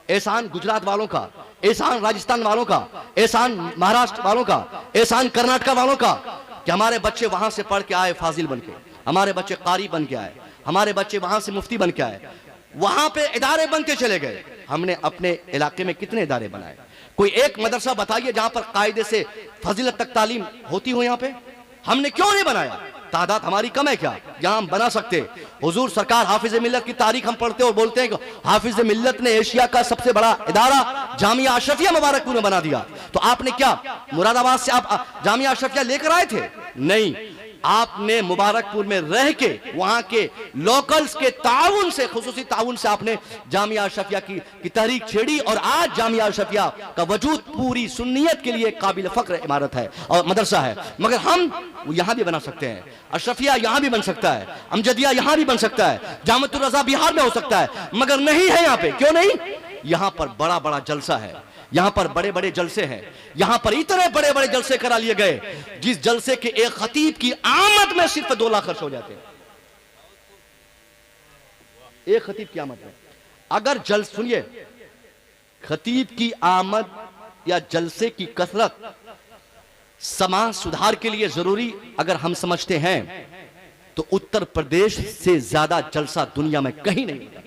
एहसान गुजरात वालों का, एहसान राजस्थान वालों का, एहसान महाराष्ट्र वालों का, एहसान कर्नाटक वालों का कि हमारे बच्चे वहां से पढ़ के आए फाजिल बन के, हमारे बच्चे कारी बन के आए, हमारे बच्चे वहां से मुफ्ती बन के आए, वहां पे इदारे बनते चले गए। हमने अपने इलाके में कितने इदारे बनाए? कोई एक मदरसा बताइए जहां पर कायदे से फजीलत तक तालीम होती हो। यहां पे हमने क्यों नहीं बनाया? तादाद हमारी कम है क्या? जहां हम बना सकते। हुजूर सरकार हाफिज मिल्लत की तारीख हम पढ़ते और बोलते हैं कि हाफिज मिल्लत ने एशिया का सबसे बड़ा इदारा जामिया अशरफिया मुबारकपुर में बना दिया। तो आपने क्या मुरादाबाद से आप जामिया अशरफिया लेकर आए थे? नहीं, आपने मुबारकपुर में रह के वहां के लोकल्स के ताउन से, खुसूसी ताउन से आपने जामिया अशरफिया की तहरीक छेड़ी और आज जामिया अशरफिया का वजूद पूरी सुन्नियत के लिए काबिल फख्र इमारत है और मदरसा है। मगर हम यहां भी बना सकते हैं, अशरफिया यहां भी बन सकता है, अमजदिया यहां भी बन सकता है, जामतुर रजा बिहार में हो सकता है, मगर नहीं है यहां पे। क्यों नहीं? यहां पर बड़ा बड़ा जलसा है, यहां पर बड़े बड़े जलसे हैं, यहां पर इतने बड़े बड़े जलसे करा लिए गए जिस जलसे के एक खतीब की आमद में सिर्फ 2 लाख खर्च हो जाते हैं। एक खतीब की आमद में अगर सुनिए, खतीब की आमद या जलसे की कसरत समाज सुधार के लिए जरूरी अगर हम समझते हैं तो उत्तर प्रदेश से ज्यादा जलसा दुनिया में कहीं नहीं होता।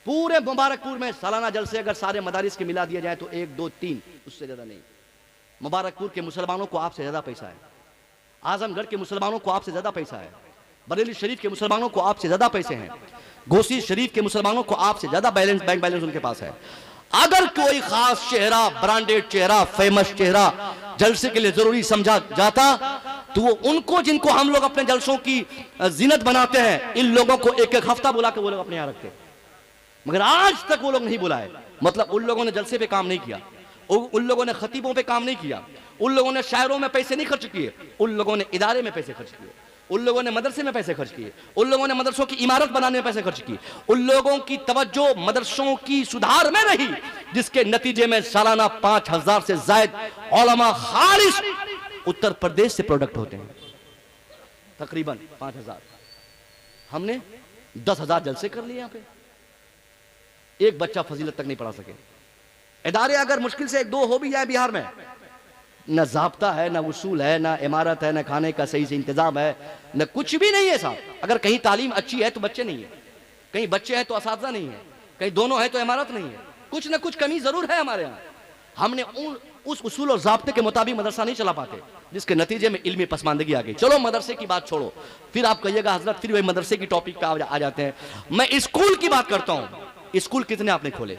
पूरे मुबारकपुर में सालाना जलसे अगर सारे मदारिस के मिला दिया जाए तो 1, 2, 3, उससे ज्यादा नहीं। मुबारकपुर के मुसलमानों को आपसे ज्यादा पैसा है, आजमगढ़ के मुसलमानों को आपसे ज्यादा पैसा है, बरेली शरीफ के मुसलमानों को आपसे ज्यादा पैसे हैं, घोसी शरीफ के मुसलमानों को आपसे ज्यादा बैंक बैलेंस उनके पास है। अगर कोई खास चेहरा, ब्रांडेड चेहरा, फेमस चेहरा जलसे के लिए जरूरी समझा जाता तो वो उनको, जिनको हम लोग अपने जलसों की जीनत बनाते हैं, इन लोगों को एक एक हफ्ता बुला के वो लोग अपने यहां रखते। मगर आज तक वो लोग नहीं बुलाए। मतलब उन लोगों ने जलसे पे काम नहीं किया, उन लोगों ने खतीबों पे काम नहीं किया, उन लोगों ने शायरों में पैसे नहीं खर्च किए, उन लोगों ने इदारे में पैसे खर्च किए, उन लोगों ने मदरसे में पैसे खर्च किए, उन लोगों ने मदरसों की इमारत बनाने में पैसे खर्च किए, उन लोगों की तवज्जो मदरसों की सुधार में रही, जिसके नतीजे में सालाना 5000 से ज्यादा उलमा खालिस उत्तर प्रदेश से प्रोडक्ट होते हैं, तकरीबन 5000। हमने 10,000 जलसे कर लिए। यहाँ पे एक बच्चा फजीलत तक नहीं पढ़ा सके। इदारे अगर मुश्किल से 1-2 हो भी जाए बिहार में, न ज़ाब्ता है, न उसूल है, न इमारत है, न खाने का सही से इंतजाम है, न कुछ भी नहीं है साहब। अगर कहीं तालीम अच्छी है तो बच्चे नहीं है, कहीं बच्चे हैं तो असातिज़ा नहीं है, कहीं दोनों है तो इमारत नहीं है, कुछ न कुछ कमी जरूर है हमारे यहाँ। हमने उस उसूल और ज़ाब्ते के मुताबिक मदरसा नहीं चला पाते, जिसके नतीजे में इल्मी पसमानदगी आ गई। चलो मदरसे की बात छोड़ो, फिर आप कहिएगा हजरत फिर वही मदरसे की टॉपिक पे आ जाते हैं। मैं स्कूल की बात करता हूँ। स्कूल कितने आपने खोले,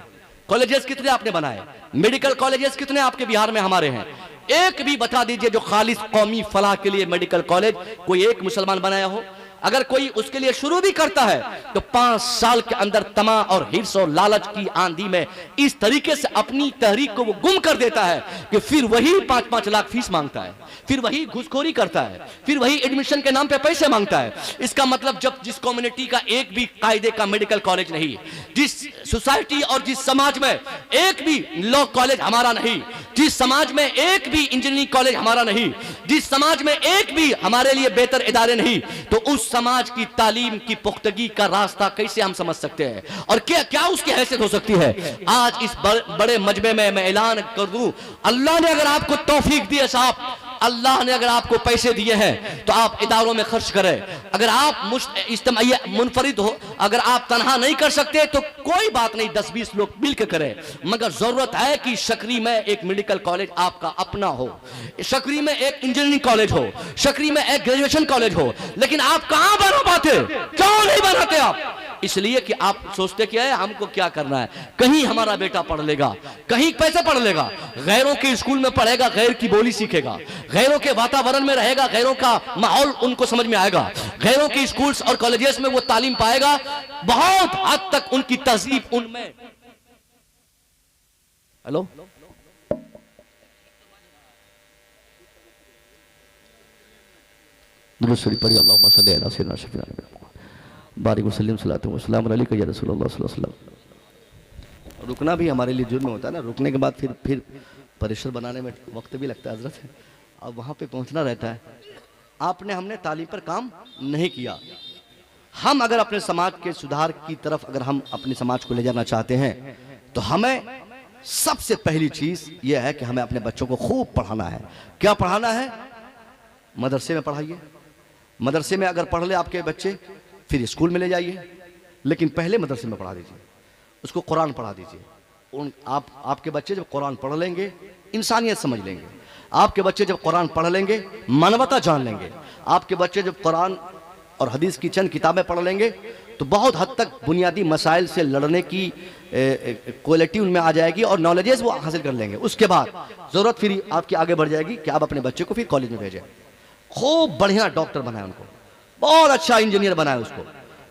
कॉलेजेस कितने आपने बनाए, मेडिकल कॉलेजेस कितने आपके बिहार में हमारे हैं? एक भी बता दीजिए जो खालिस कौमी फलाह के लिए मेडिकल कॉलेज कोई एक मुसलमान बनाया हो। अगर कोई उसके लिए शुरू भी करता है तो 5 साल के अंदर तमा और हिर्स और लालच की आंधी में इस तरीके से अपनी तहरीक को वो गुम कर देता है कि फिर वही 5-5 लाख फीस मांगता है, फिर वही घुसखोरी करता है, फिर वही एडमिशन के नाम पे पैसे मांगता है। इसका मतलब जब जिस कम्युनिटी का एक भी कायदे का मेडिकल कॉलेज नहीं, जिस सोसाइटी और जिस समाज में एक भी लॉ कॉलेज हमारा नहीं, जिस समाज में एक भी इंजीनियरिंग कॉलेज हमारा नहीं, जिस समाज में एक भी हमारे लिए बेहतर इदारे नहीं, तो उस समाज की तालीम की पुख्तगी का रास्ता कैसे हम समझ सकते हैं और क्या उसकी हैसियत हो सकती है? आज इस बड़े मजमे में मैं ऐलान कर दूं, अल्लाह ने अगर आपको तौफीक दी है साहब, अल्लाह ने अगर आपको पैसे दिए हैं तो आप इदारों में खर्च करें। अगर आप मुनफरिद हो, अगर आप तनहा नहीं कर सकते तो कोई बात नहीं, 10-20 लोग मिलकर करें। मगर जरूरत है कि शकरी में एक मेडिकल कॉलेज आपका अपना हो, शकरी में एक इंजीनियरिंग कॉलेज हो, शकरी में एक ग्रेजुएशन कॉलेज हो। लेकिन आप कहां बना पाते? क्यों नहीं बनाते आप? इसलिए कि आप सोचते क्या है, हमको क्या करना है, कहीं हमारा बेटा पढ़ लेगा, कहीं कैसे पढ़ लेगा, गैरों के स्कूल में पढ़ेगा, गैर की बोली सीखेगा, गैरों के वातावरण में रहेगा, गैरों का माहौल उनको समझ में आएगा, गैरों के स्कूल्स और कॉलेजेस में वो तालीम पाएगा, बहुत हद तक उनकी तहजीब उनमें। हेलो, अल्लाहुम्मा सल्ली अला सय्यिदिना शफीना बारिक वसल्लम सल्लल्लाहु अलैहि वसल्लम अलैका या रसूलल्लाह सल्लल्लाहु अलैहि वसल्लम। रुकना भी हमारे लिए जुर्म होता है ना, रुकने के बाद फिर परिसर बनाने में वक्त भी लगता है हजरत, अब वहाँ पे पहुँचना रहता है। आपने हमने तालीम पर काम नहीं किया। हम अगर अपने समाज के सुधार की तरफ अगर हम अपने समाज को ले जाना चाहते हैं तो हमें सबसे पहली चीज़ यह है कि हमें अपने बच्चों को खूब पढ़ाना है। क्या पढ़ाना है? मदरसे में पढ़ाइए, मदरसे में अगर पढ़ ले आपके बच्चे फिर स्कूल में ले जाइए, लेकिन पहले मदरसे में पढ़ा दीजिए, उसको कुरान पढ़ा दीजिए। आपके बच्चे जब कुरान पढ़ लेंगे इंसानियत समझ लेंगे, आपके बच्चे जब कुरान पढ़ लेंगे मानवता जान लेंगे, आपके बच्चे जब कुरान और हदीस की चंद किताबें पढ़ लेंगे तो बहुत हद तक बुनियादी मसाइल से लड़ने की क्वालिटी उनमें आ जाएगी और नॉलेजेस वो हासिल कर लेंगे। उसके बाद ज़रूरत फिर आपकी आगे बढ़ जाएगी कि आप अपने बच्चे को फिर कॉलेज में भेजें, खूब बढ़िया डॉक्टर बनाए उनको, बहुत अच्छा इंजीनियर बनाए उसको,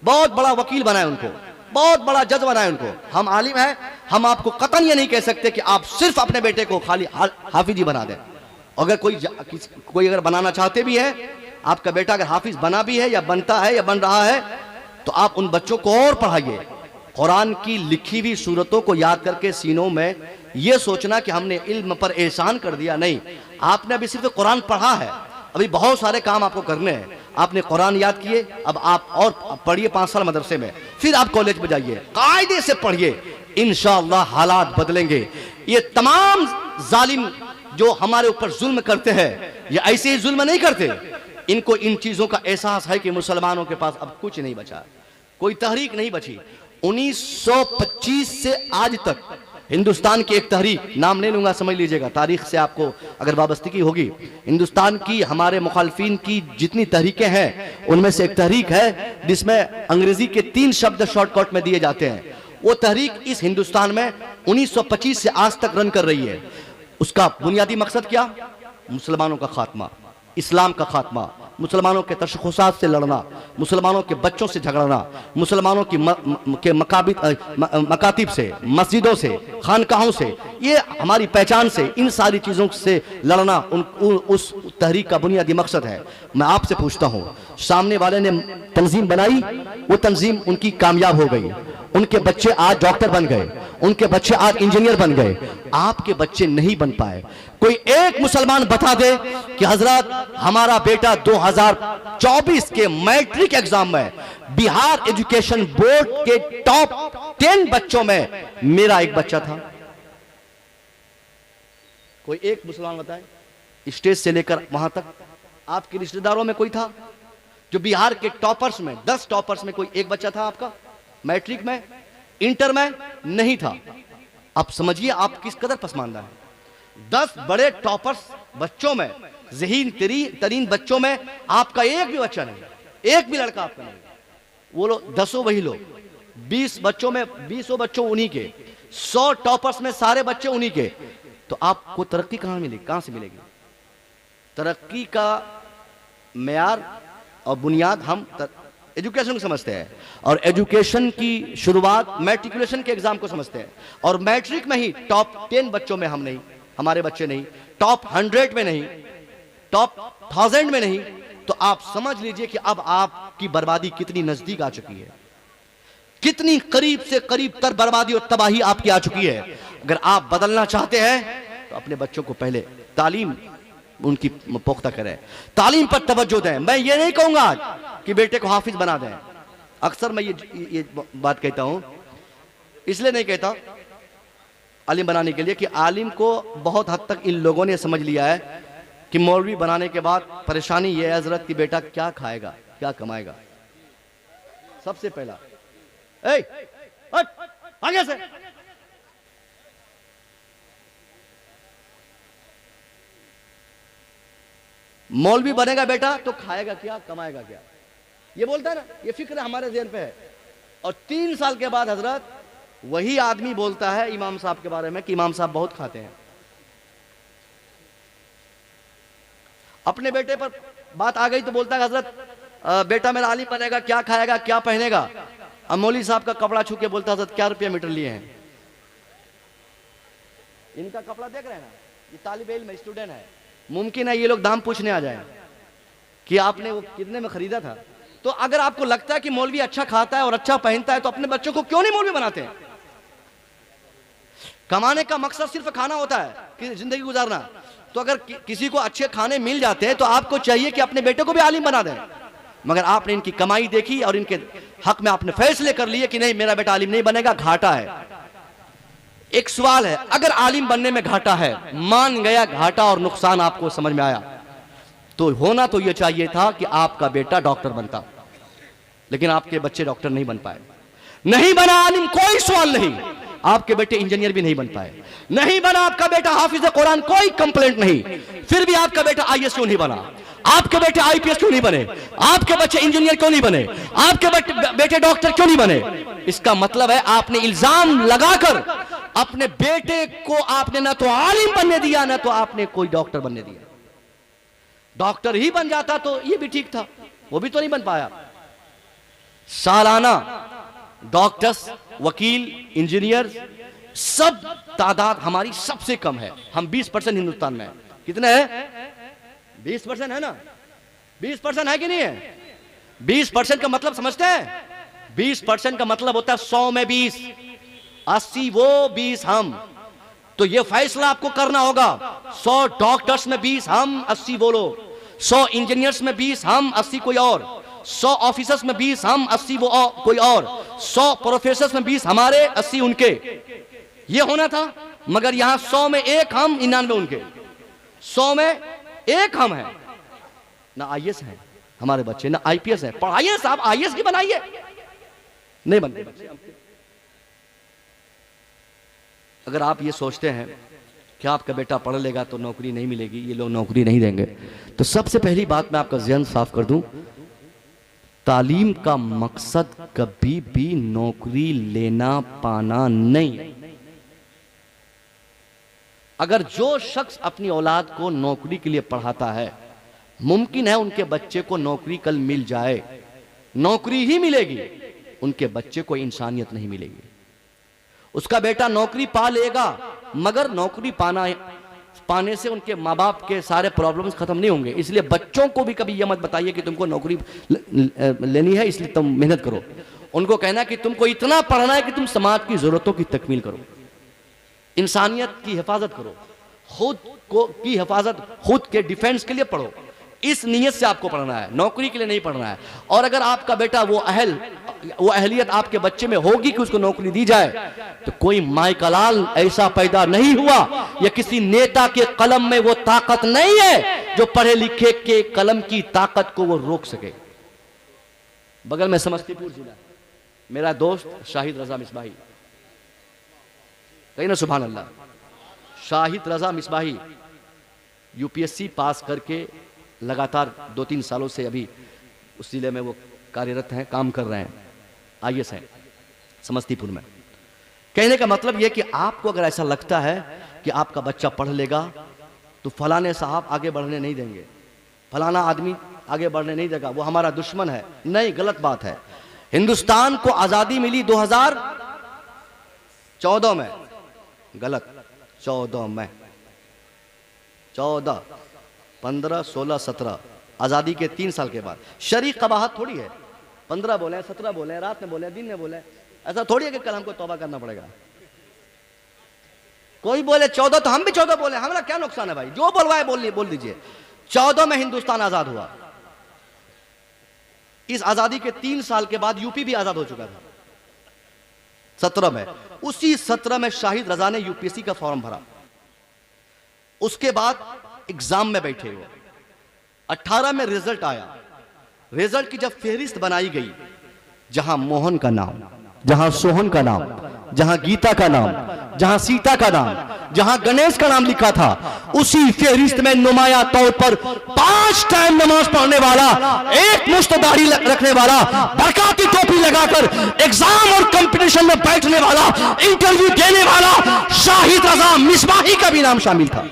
बहुत बड़ा वकील बनाए उनको, बहुत बड़ा जज बनाए उनको। हम आलिम हैं, हम आपको कतन ये नहीं कह सकते कि आप सिर्फ अपने बेटे को खाली हाफिज ही बना दें। अगर कोई अगर बनाना चाहते भी है, आपका बेटा अगर हाफिज बना भी है या बनता है या बन रहा है, तो आप उन बच्चों को और पढ़ाइए। कुरान की लिखी हुई सूरतों को याद करके सीनों में ये सोचना कि हमने इल्म पर एहसान कर दिया, नहीं, आपने अभी सिर्फ कुरान पढ़ा है, अभी बहुत सारे काम आपको करने हैं। आपने कुरान याद किए, अब आप और पढ़िए 5 साल मदरसे में, फिर आप कॉलेज में जाइए, कायदे से पढ़िए, इंशाअल्लाह हालात बदलेंगे। ये तमाम जालिम जो हमारे ऊपर जुल्म करते हैं, ये ऐसे ही जुल्म नहीं करते, इनको इन चीज़ों का एहसास है कि मुसलमानों के पास अब कुछ नहीं बचा, कोई तहरीक नहीं बची। 1925 से आज तक हिंदुस्तान की एक तहरीक, नाम नहीं लूंगा, समझ लीजिएगा, तारीख से आपको अगर वाबस्तगी होगी, हिंदुस्तान की हमारे मुखालफिन की जितनी तहरीकें हैं उनमें से एक तहरीक है जिसमें अंग्रेजी के 3 शब्द शॉर्टकट में दिए जाते हैं। वो तहरीक इस हिंदुस्तान में 1925 से आज तक रन कर रही है। उसका बुनियादी मकसद क्या? मुसलमानों का खात्मा, इस्लाम का खात्मा, मुसलमानों के तशख़ुसात से लड़ना, मुसलमानों के बच्चों से झगड़ना, मुसलमानों के मकातिब से, मस्जिदों से, खानकाहों से, ये हमारी पहचान से, इन सारी चीज़ों से लड़ना उस तहरीक का बुनियादी मकसद है। मैं आपसे पूछता हूँ, सामने वाले ने तंजीम बनाई, वो तंजीम उनकी कामयाब हो गई, उनके बच्चे आज डॉक्टर बन गए, उनके बच्चे आज इंजीनियर बन गए, आपके बच्चे नहीं बन पाए। कोई एक मुसलमान बता दे कि हजरत हमारा बेटा 2024 के मैट्रिक एग्जाम में बिहार एजुकेशन बोर्ड के टॉप 10 बच्चों में मेरा एक बच्चा था। कोई एक मुसलमान बताए, स्टेज से लेकर वहां तक आपके रिश्तेदारों में कोई था जो बिहार के टॉपर्स में, 10 टॉपर्स में कोई एक बच्चा था आपका? मैट्रिक में, इंटर में नहीं था। आप समझिए आप किस कदर पसमानदा है। 10 बड़े टॉपर्स बच्चों में, ज़हीन तरीन बच्चों में आपका एक भी बच्चा नहीं, एक भी लड़का आपका नहीं। वो लोग 10 वही लोग, 20 बच्चों में 20 बच्चों उन्हीं के, 100 टॉपर्स में सारे बच्चे उन्हीं के। तो आपको तरक्की कहां मिलेगी, कहां से मिलेगी? तरक्की का मेयार और बुनियाद हम एजुकेशन को समझते हैं, और एजुकेशन की शुरुआत मैट्रिकुलेशन के एग्जाम को समझते हैं, और मैट्रिक में ही टॉप 10 बच्चों में हम नहीं, हमारे बच्चे नहीं, टॉप 100 में नहीं, टॉप 1000 में नहीं। तो आप समझ लीजिए कि अब आपकी बर्बादी कितनी नजदीक आ चुकी है, कितनी करीब से करीब तर बर्बादी और तबाही आपकी आ चुकी है। अगर आप बदलना चाहते हैं तो अपने बच्चों को पहले तालीम उनकी पुख्ता करें, तालीम पर तवज्जो दें। मैं ये नहीं कहूंगा कि बेटे को हाफिज बना दें, अक्सर मैं ये बात कहता हूं, इसलिए नहीं कहता आलिम बनाने के लिए कि आलिम को बहुत हद तक इन लोगों ने समझ लिया है कि मौलवी बनाने के बाद परेशानी ये है हजरत कि बेटा क्या खाएगा, क्या कमाएगा। सबसे पहला आगे से मौलवी बनेगा बेटा तो खाएगा क्या, कमाएगा क्या, ये बोलता है ना, ये फिक्र हमारे ज़हन पे है। और 3 साल के बाद हजरत वही आदमी बोलता है इमाम साहब के बारे में कि इमाम साहब बहुत खाते हैं। अपने बेटे पर बात आ गई तो बोलता है हजरत बेटा मेरा आलिम बनेगा, क्या खाएगा क्या पहनेगा। अब मौलवी साहब का कपड़ा छू के बोलता है हजरत क्या रुपया मीटर लिए हैं। इनका कपड़ा देख रहे हैं ना, ये तालिब इल्म है, स्टूडेंट है, मुमकिन है ये लोग दाम पूछने आ जाए कि आपने वो कितने में खरीदा था। तो अगर आपको लगता है कि मौलवी अच्छा खाता है और अच्छा पहनता है तो अपने बच्चों को क्यों नहीं मौलवी बनाते हैं। कमाने का मकसद सिर्फ खाना होता है कि जिंदगी गुजारना। तो अगर किसी को अच्छे खाने मिल जाते हैं तो आपको चाहिए कि अपने बेटे को भी आलिम बना दें, मगर आपने इनकी कमाई देखी और इनके हक में आपने फैसले कर लिए कि नहीं मेरा बेटा आलिम नहीं बनेगा, घाटा है। एक सवाल है, अगर आलिम बनने में घाटा है, मान गया घाटा और नुकसान आपको समझ में आया, तो होना तो यह चाहिए था कि आपका बेटा डॉक्टर बनता, लेकिन आपके बच्चे डॉक्टर नहीं बन पाए। नहीं बना आलिम, कोई सवाल नहीं, आपके बेटे इंजीनियर भी नहीं बन पाए। नहीं बना आपका बेटा हाफिज कुरान, कोई कंप्लेंट नहीं, फिर भी आपका बेटा आईएएस क्यों नहीं बना, आपके बेटे आईपीएस क्यों नहीं बने, आपके बच्चे इंजीनियर क्यों नहीं बने, आपके बेटे डॉक्टर क्यों नहीं बने। इसका मतलब है आपने इल्जाम लगाकर अपने बेटे को आपने ना तो आलिम बनने दिया ना तो आपने कोई डॉक्टर बनने दिया। डॉक्टर ही बन जाता तो ये भी ठीक था, वो भी तो नहीं बन पाया। सालाना डॉक्टर्स, वकील, इंजीनियर सब तादाद हमारी सबसे कम है। हम 20% हिंदुस्तान में है। कितने है? 20% है ना? 20% है कि नहीं है? 20% का मतलब समझते हैं? 20% का मतलब होता है 100 में 20, 80 वो 20 हम। तो ये फैसला आपको करना होगा। 100 डॉक्टर्स में 20 हम, 80 वो लोग। 100 इंजीनियर्स में 20 हम, 80 कोई और। 100 ऑफिसर्स में 20 हम, 80 वो कोई और। 100 प्रोफेसर्स में 20 हमारे, 80 उनके। ये होना था, मगर यहां 100 में 1 हम, 99 उनके। 100 में 1 हम हैं। ना आईएएस है हमारे बच्चे, ना आईपीएस है। पढ़ाइए साहब, आईएएस की बनाइए, नहीं बनते बच्चे। अगर आप ये सोचते हैं कि आपका बेटा पढ़ लेगा तो नौकरी नहीं मिलेगी, ये लोग नौकरी नहीं देंगे, तो सबसे पहली बात मैं आपका ज़हन साफ कर दूं, तालीम का मकसद कभी भी नौकरी लेना पाना नहीं। अगर जो शख्स अपनी औलाद को नौकरी के लिए पढ़ाता है, मुमकिन है उनके बच्चे को नौकरी कल मिल जाए, नौकरी ही मिलेगी, उनके बच्चे को इंसानियत नहीं मिलेगी। उसका बेटा नौकरी पा लेगा, मगर नौकरी पाने से उनके माँ बाप के सारे प्रॉब्लम्स खत्म नहीं होंगे। इसलिए बच्चों को भी कभी यह मत बताइए कि तुमको नौकरी लेनी है इसलिए तुम मेहनत करो। उनको कहना कि तुमको इतना पढ़ना है कि तुम समाज की जरूरतों की तकमील करो, इंसानियत की हिफाजत करो, खुद को की हिफाजत, खुद के डिफेंस के लिए पढ़ो। इस नीयत से आपको पढ़ना है, नौकरी के लिए नहीं पढ़ना है। और अगर आपका बेटा वो अहलियत आपके बच्चे में होगी कि उसको नौकरी दी जाए, तो कोई माइकलाल ऐसा पैदा नहीं हुआ या किसी नेता के कलम में वो ताकत नहीं है जो पढ़े लिखे के कलम की ताकत को वो रोक सके। बगल में समस्तीपुर जिला, मेरा दोस्त शाहिद रजा मिसबाही, कहीं ना सुभान अल्लाह, शाहिद रजा मिसबाही यूपीएससी पास करके लगातार 2-3 सालों से अभी उस जिले में वो कार्यरत हैं, काम कर रहे हैं, आईएएस हैं समस्तीपुर में। कहने का मतलब यह कि आपको अगर ऐसा लगता है कि आपका बच्चा पढ़ लेगा तो फलाने साहब आगे बढ़ने नहीं देंगे, फलाना आदमी आगे बढ़ने नहीं देगा, वो हमारा दुश्मन है, नहीं, गलत बात है। हिंदुस्तान को आजादी मिली 2014 में, गलत, 14 में, 14, 15, 16, 17, आजादी के 3 साल के बाद। शरीक कबाहत थोड़ी है, 15 बोले, 17 बोले, रात में बोले, दिन में बोले, ऐसा थोड़ी है कि कल हमको तौबा करना पड़ेगा। कोई बोले 14 तो हम भी 14 बोले, हमारा क्या नुकसान है भाई, जो बोलवाए बोल दीजिए। 14 में हिंदुस्तान आजाद हुआ। इस आजादी के 3 साल के बाद यूपी भी आजाद हो चुका था 17 में। उसी 17 में शाहिद रजा ने यूपीएससी का फॉर्म भरा, उसके बाद एग्जाम में बैठे हुए, 18 में रिजल्ट आया। रिजल्ट की जब फहरिस्त बनाई गई, जहां मोहन का नाम, जहां सोहन का नाम, जहां गीता का नाम, जहां सीता का नाम, जहां गणेश का नाम लिखा था, उसी फेहरिस्त में नुमाया तौर पर 5 टाइम नमाज पढ़ने वाला, एक मुश्त दाढ़ी रखने वाला, बरकाती टोपी लगाकर एग्जाम और कंपटीशन में बैठने वाला, इंटरव्यू देने वाला शाहिद रजा मिसबाही का भी नाम शामिल था।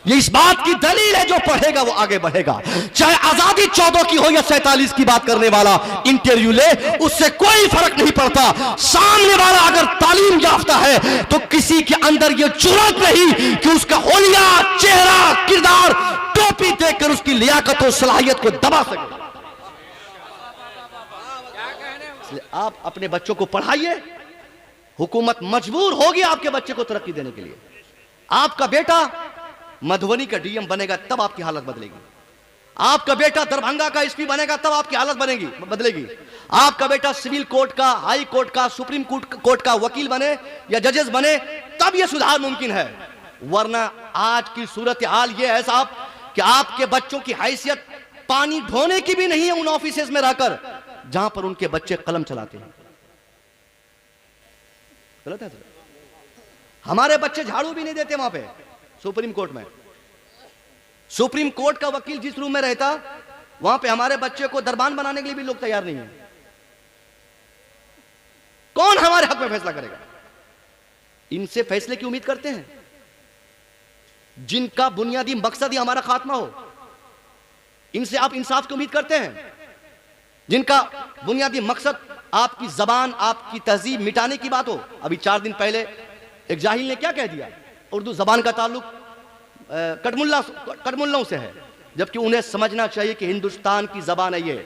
ये इस बात की दलील है, जो पढ़ेगा वो आगे बढ़ेगा। चाहे आजादी 14 की हो या 47 की बात करने वाला इंटरव्यू ले, उससे कोई फर्क नहीं पड़ता। सामने वाला अगर तालीम याफ्ता है तो किसी के अंदर ये जुर्रत नहीं कि उसका होलिया, चेहरा, किरदार, टोपी देखकर उसकी लियाकत और सलाहियत को दबा सके। इसलिए आप अपने बच्चों को पढ़ाइए। हुकूमत मजबूर होगी आपके बच्चे को तरक्की देने के लिए। आपका बेटा मधुबनी का डीएम बनेगा तब आपकी हालत बदलेगी। आपका बेटा दरभंगा का एसपी बनेगा तब आपकी हालत बदलेगी। आपका बेटा सिविल कोर्ट का, हाई कोर्ट का, सुप्रीम कोर्ट का वकील बने या जजेस बने तब यह सुधार मुमकिन है। वरना आज की सूरत हाल यह है साहब कि आपके बच्चों की हैसियत पानी ढोने की भी नहीं है उन ऑफिसेज में रहकर जहां पर उनके बच्चे कलम चलाते हैं। गलत है। हमारे बच्चे झाड़ू भी नहीं देते वहां पे सुप्रीम कोर्ट में। सुप्रीम कोर्ट का वकील जिस रूम में रहता, वहां पे हमारे बच्चे को दरबान बनाने के लिए भी लोग तैयार नहीं है। कौन हमारे हक में फैसला करेगा? इनसे फैसले की उम्मीद करते हैं जिनका बुनियादी मकसद ही हमारा खात्मा हो। इनसे आप इंसाफ की उम्मीद करते हैं जिनका बुनियादी मकसद आपकी जबान, आपकी तहजीब मिटाने की बात हो। अभी 4 दिन पहले एक जाहिल ने क्या कह दिया, उर्दू जबान का ताल्लुक कटमुल्लाओं से है, जबकि उन्हें समझना चाहिए कि हिंदुस्तान की जबान है ये।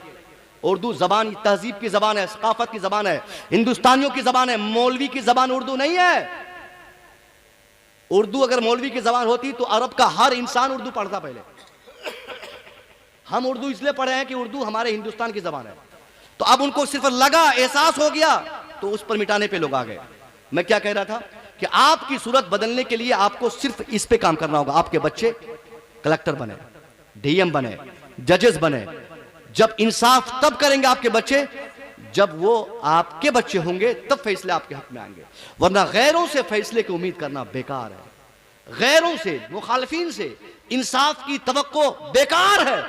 उर्दू जबान तहजीब की जबान है, सकाफत की जबान है, हिंदुस्तानियों की जबान है। मौलवी की जबान उर्दू नहीं है। उर्दू अगर मौलवी की जबान होती तो अरब का हर इंसान उर्दू पढ़ता। पहले हम उर्दू इसलिए पढ़े हैं कि उर्दू हमारे हिंदुस्तान की जबान है। तो अब उनको सिर्फ लगा, एहसास हो गया, तो उस पर मिटाने पे लोग आ गए। मैं क्या कह रहा था कि आपकी सूरत बदलने के लिए आपको सिर्फ इस पे काम करना होगा। आपके बच्चे कलेक्टर बने, डीएम बने, जजेस बने। जब इंसाफ तब करेंगे आपके बच्चे जब वो आपके बच्चे होंगे, तब फैसले आपके हक में आएंगे। वरना गैरों से फैसले की उम्मीद करना बेकार है। गैरों से, मुखालिफिन से इंसाफ की तवक्को बेकार है।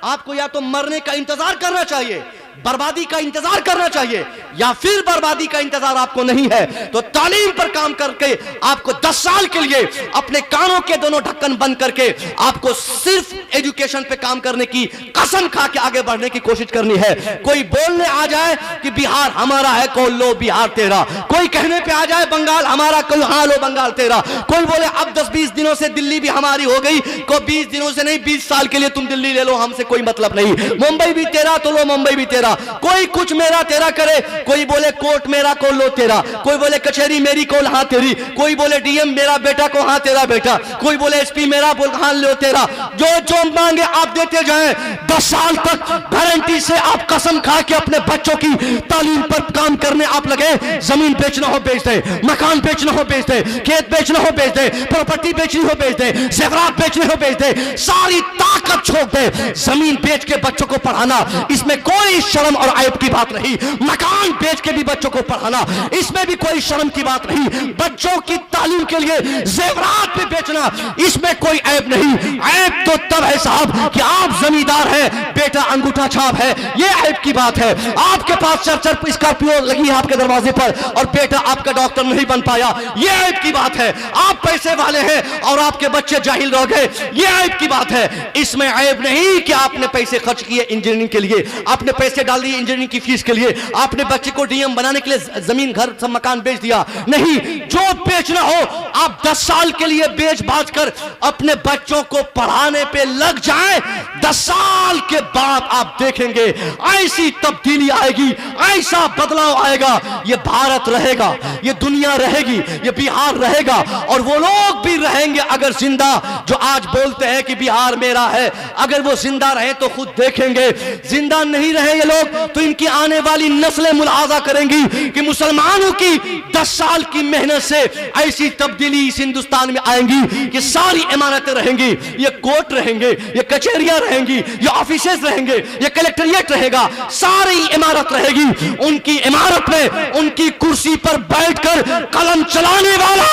आपको या तो मरने का इंतजार करना चाहिए, बर्बादी का इंतजार करना चाहिए, या फिर बर्बादी का इंतजार आपको नहीं है तो तालीम पर काम करके आपको 10 साल के लिए अपने कानों के दोनों ढक्कन बंद करके आपको सिर्फ एजुकेशन पे काम करने की कसम खा के आगे बढ़ने की कोशिश करनी है। कोई बोलने आ जाए कि बिहार हमारा है, को लो बिहार तेरा। कोई कहने पे आ जाए बंगाल हमारा, को हाँ लो बंगाल तेरा। कोई बोले अब 10-20 दिनों से दिल्ली भी हमारी हो गई, को 20 दिनों से नहीं 20 साल के लिए तुम दिल्ली ले लो, हमसे कोई मतलब नहीं। मुंबई भी तेरा तो लो मुंबई भी तेरा। कोई कुछ मेरा तेरा करे, कोई बोले कोर्ट मेरा को लो तेरा, कोई बोले कचहरी मेरी को हाँ तेरी, कोई बोले डीएम मेरा बेटा को हाँ तेरा बेटा, कोई बोले एसपी मेरा बोल हाँ लो तेरा। जो मांगे आप देते जाएं। 10 साल तक गारंटी से आप कसम खा के अपने बच्चों की तालीम पर काम करने आप लगे। जमीन बेचना हो बेच दे, मकान बेचना हो बेच दे, खेत बेचना हो बेच दे, प्रॉपर्टी बेचनी हो बेच दे, जेवरात बेचने हो बेच दे, सारी ताकत छोड़ दे। जमीन बेच के बच्चों को पढ़ाना, इसमें कोई शर्म और आयब की बात नहीं। मकान बेच के भी बच्चों को पढ़ाना, इसमें भी कोई शर्म की बात नहीं। बच्चों की तालीम के लिए जेवरात भी बेचना, इसमें कोई ऐब नहीं। ऐब तो तब है साहब कि आप जमींदार हैं, बेटा अंगूठा छाप है, ये ऐब की बात है। आपके पास 4 स्कॉर्पियो लगी है आपके दरवाजे पर और बेटा आपका डॉक्टर नहीं बन पाया, ये ऐब की बात है। आप पैसे वाले हैं और आपके बच्चे जाहिल रह गए, ये ऐब की बात है। इसमें ऐब नहीं कि आपने पैसे खर्च किए इंजीनियरिंग के लिए, आपने पैसे डाल दिए इंजीनियरिंग की फीस के लिए, आपने बच्चे को डीएम बनाने के लिए जमीन घर सब मकान बेच दिया। नहीं, जो बेचना हो आप 10 साल के लिए बेच बाच कर अपने बच्चों को पढ़ाने पे लग जाएं। 10 साल के बाद आप देखेंगे ऐसी तब्दीली आएगी, ऐसा बदलाव आएगा। ये भारत रहेगा, ये दुनिया रहेगी, ये बिहार रहेगा और वो लोग भी रहेंगे अगर जिंदा, जो आज बोलते हैं कि बिहार मेरा है, अगर वो जिंदा रहे तो खुद देखेंगे। जिंदा नहीं रहे ये लोग तो इनकी आने वाली नस्लें मुलाहाजा करेंगी कि मुसलमानों की 10 साल की मेहनत से ऐसी तब्दीली इस हिंदुस्तान में आएंगी कि सारी इमारतें रहेंगी, ये कोर्ट रहेंगे, ये कचहरियां रहेंगी, ये ऑफिसेस रहेंगे, ये कलेक्ट्रेट रहेगा, सारी इमारत रहेगी। उनकी इमारत में उनकी कुर्सी पर बैठकर कलम चलाने वाला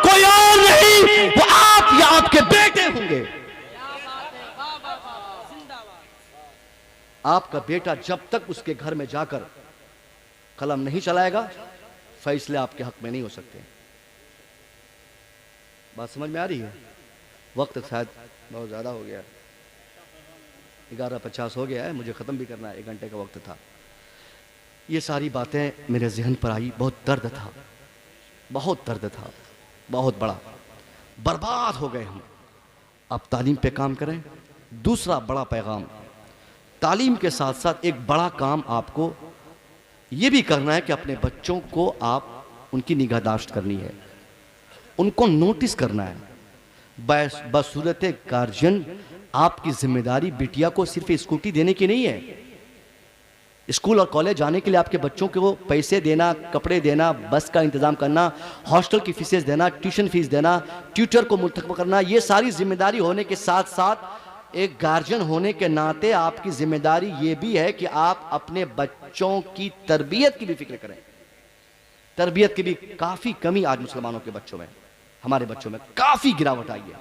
कोई और नहीं, वो आप या आपके बेटे होंगे। आपका बेटा जब तक उसके घर में जाकर कलम नहीं चलाएगा, फैसले आपके हक में नहीं हो सकते। बात समझ में आ रही है? वक्त शायद बहुत ज़्यादा हो गया, 11:50 हो गया है, मुझे ख़त्म भी करना है, 1 घंटे का वक्त था। ये सारी बातें मेरे जहन पर आई, बहुत दर्द था, बहुत दर्द था, बहुत बड़ा। बर्बाद हो गए हम। अब तालीम पे काम करें। दूसरा बड़ा पैगाम, तालीम के साथ साथ एक बड़ा काम आपको ये भी करना है कि अपने बच्चों को आप उनकी निगाहदाश्त करनी है, उनको नोटिस करना है। बसूरत गार्जियन आपकी जिम्मेदारी बिटिया को सिर्फ स्कूटी देने की नहीं है। स्कूल और कॉलेज जाने के लिए आपके बच्चों को पैसे देना, कपड़े देना, बस का इंतजाम करना, हॉस्टल की फीसेस देना, ट्यूशन फीस देना, ट्यूटर को मुंतखब करना, ये सारी जिम्मेदारी होने के साथ साथ एक गार्जियन होने के नाते आपकी जिम्मेदारी ये भी है कि आप अपने बच्चों की तरबियत की भी फिक्र करें। तरबियत की भी काफ़ी कमी आज मुसलमानों के बच्चों में, हमारे बच्चों में काफ़ी गिरावट आई है।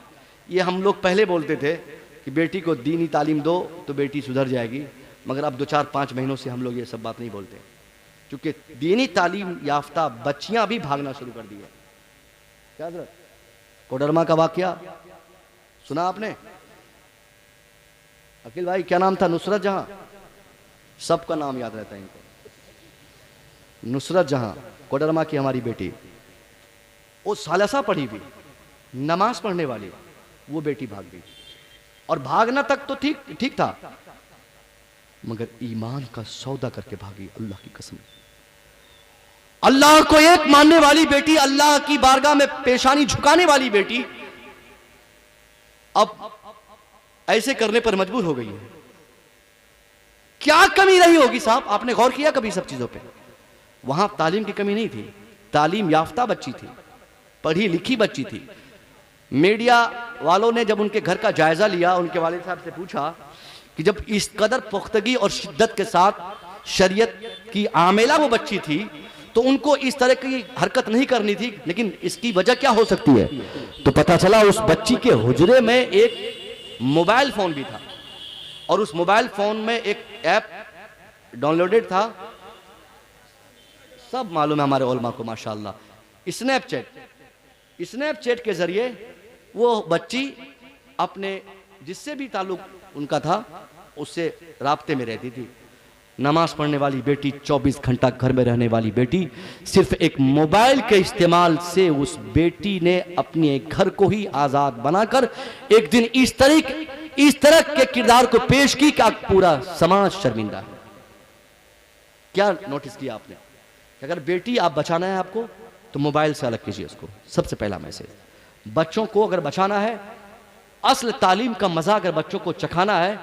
ये हम लोग पहले बोलते थे कि बेटी को दीनी तालीम दो तो बेटी सुधर जाएगी, मगर अब 2-4-5 महीनों से हम लोग ये सब बात नहीं बोलते, क्योंकि दीनी तालीम याफ्ता बच्चियां भी भागना शुरू कर दी है। क्या हज़रत? कोडरमा का वाकया सुना आपने? अखिल भाई क्या नाम था? नुसरत जहां, सबका नाम याद रहता है इनको। नुसरत जहां, कोडरमा की हमारी बेटी, वो सालसा पढ़ी हुई, नमाज पढ़ने वाली, वो बेटी भाग गई। और भागना तक तो ठीक था, मगर ईमान का सौदा करके भागी। अल्लाह की कसम, अल्लाह को एक मानने वाली बेटी, अल्लाह की बारगाह में पेशानी झुकाने वाली बेटी, अब ऐसे करने पर मजबूर हो गई है। क्या कमी रही होगी साहब? आपने गौर किया कभी सब चीजों पे? वहां तालीम की कमी नहीं थी, तालीम याफ्ता बच्ची थी, पढ़ी लिखी बच्ची थी। मीडिया वालों ने जब उनके घर का जायजा लिया, उनके वालिद साहब से पूछा कि जब इस कदर पुख्तगी और शिद्दत के साथ शरीयत की आमेला वो बच्ची थी, तो उनको इस तरह की हरकत नहीं करनी थी, लेकिन इसकी वजह क्या हो सकती है? तो पता चला उस बच्ची के हुजरे में एक मोबाइल फोन भी था, और उस मोबाइल फोन में एक ऐप डाउनलोडेड था, सब मालूम है हमारे उलमा को माशाअल्लाह, स्नैपचैट। स्नैपचैट के जरिए वो बच्ची अपने जिससे भी ताल्लुक उनका था उससे राब्ते में रहती थी। नमाज पढ़ने वाली बेटी, 24 घंटा घर में रहने वाली बेटी, सिर्फ एक मोबाइल के इस्तेमाल से उस बेटी ने अपने घर को ही आजाद बनाकर एक दिन इस तरह के किरदार को पेश की कि पूरा समाज शर्मिंदा है। क्या नोटिस किया आपने? अगर बेटी आप बचाना है आपको, तो मोबाइल से अलग कीजिए उसको। सबसे पहला मैसेज, बच्चों को अगर बचाना है, असल तालीम का मजा अगर बच्चों को चखाना है,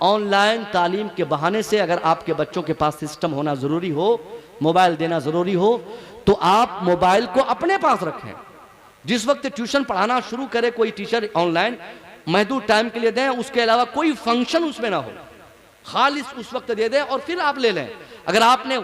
ऑनलाइन तालीम के बहाने से अगर आपके बच्चों के पास सिस्टम होना जरूरी हो, मोबाइल देना जरूरी हो, तो आप मोबाइल को अपने पास रखें। जिस वक्त ट्यूशन पढ़ाना शुरू करे कोई टीचर ऑनलाइन, महदूद टाइम के लिए दें, उसके अलावा कोई फंक्शन उसमें ना हो, खालिस उस वक्त दे दें और फिर आप ले लें। अगर आपने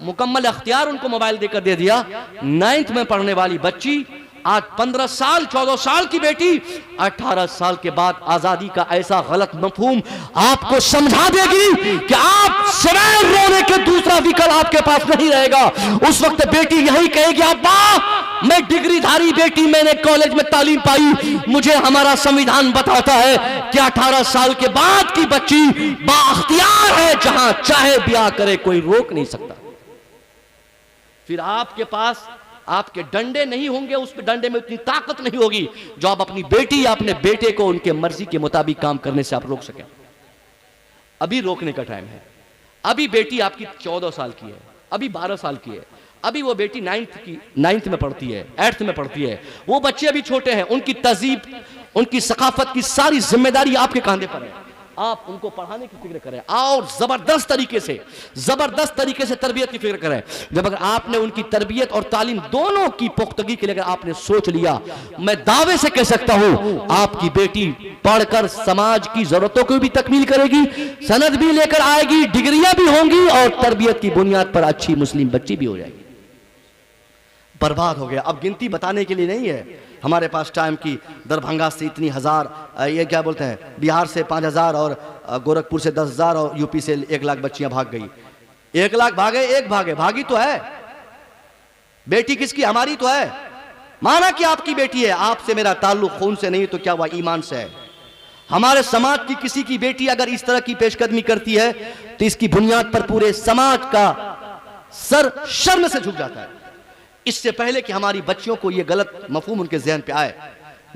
मुकम्मल अख्तियार उनको मोबाइल देकर दे दिया, 9th में पढ़ने वाली बच्ची आज 15 साल 14 साल की बेटी 18 साल के बाद आजादी का ऐसा गलत मफहूम आपको समझा देगी कि आप सिवाय रोने के दूसरा विकल्प आपके पास नहीं रहेगा। उस वक्त बेटी यही कहेगी, अब्बा मैं डिग्रीधारी बेटी, मैंने कॉलेज में तालीम पाई, मुझे हमारा संविधान बताता है कि 18 साल के बाद की बच्ची बाअख्तियार है, जहां चाहे ब्याह करे कोई रोक नहीं सकता। फिर आपके पास आपके डंडे नहीं होंगे, उस डंडे में उतनी ताकत नहीं होगी जो आप अपनी बेटी या अपने बेटे को उनके मर्जी के मुताबिक काम करने से आप रोक सकें। अभी रोकने का टाइम है। अभी बेटी आपकी 14 साल की है, अभी 12 साल की है, अभी वो बेटी नाइन्थ में पढ़ती है, 8th में पढ़ती है, वो बच्चे अभी छोटे हैं, उनकी तहजीब, उनकी सकाफत की सारी जिम्मेदारी आपके कंधे पर है। आप उनको पढ़ाने की फिक्र करें और जबरदस्त तरीके से तरबियत की फिक्र करें। जब अगर आपने उनकी तरबियत और तालीम दोनों की पुख्तगी के लिए अगर आपने सोच लिया, मैं दावे से कह सकता हूं आपकी बेटी पढ़कर समाज की जरूरतों को भी तकमील करेगी, सनद भी लेकर आएगी, डिग्रियां भी होंगी और तरबियत की बुनियाद पर अच्छी मुस्लिम बच्ची भी हो जाएगी। बर्बाद हो गया। अब गिनती बताने के लिए नहीं है हमारे पास टाइम की, दरभंगा से इतनी हजार, ये क्या बोलते हैं, बिहार से 5000 और गोरखपुर से 10,000 और यूपी से 1 लाख बच्चियां भाग गई। 1 लाख भागे, एक भागी तो है, बेटी किसकी, हमारी तो है। माना कि आपकी बेटी है, आपसे मेरा ताल्लुक खून से नहीं तो क्या हुआ, ईमान से है। हमारे समाज की किसी की बेटी अगर इस तरह की पेशकदमी करती है तो इसकी बुनियाद पर पूरे समाज का सर शर्म से झुक जाता है। इससे पहले कि हमारी बच्चियों को यह गलत मफहूम उनके ज़हन पे आए,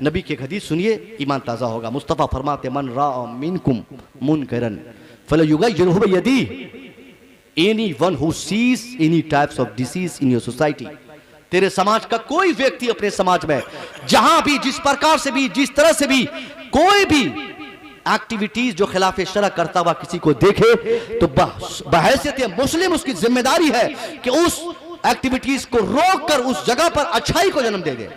नबी की हदीस सुनिए, ईमान ताज़ा होगा। मुस्तफ़ा फरमाते मन राअ मिनकुम मुनकरन फलयुगय्यिरहु बियदी, anyone who sees any types of disease in your society. तेरे समाज का कोई व्यक्ति अपने समाज में जहां भी, जिस प्रकार से भी, जिस तरह से भी कोई भी एक्टिविटीज जो खिलाफ शरअ करता हुआ किसी को देखे तो बहैसियत मुस्लिम उसकी जिम्मेदारी है कि उस एक्टिविटीज को रोककर उस जगह पर अच्छाई को जन्म दे दे।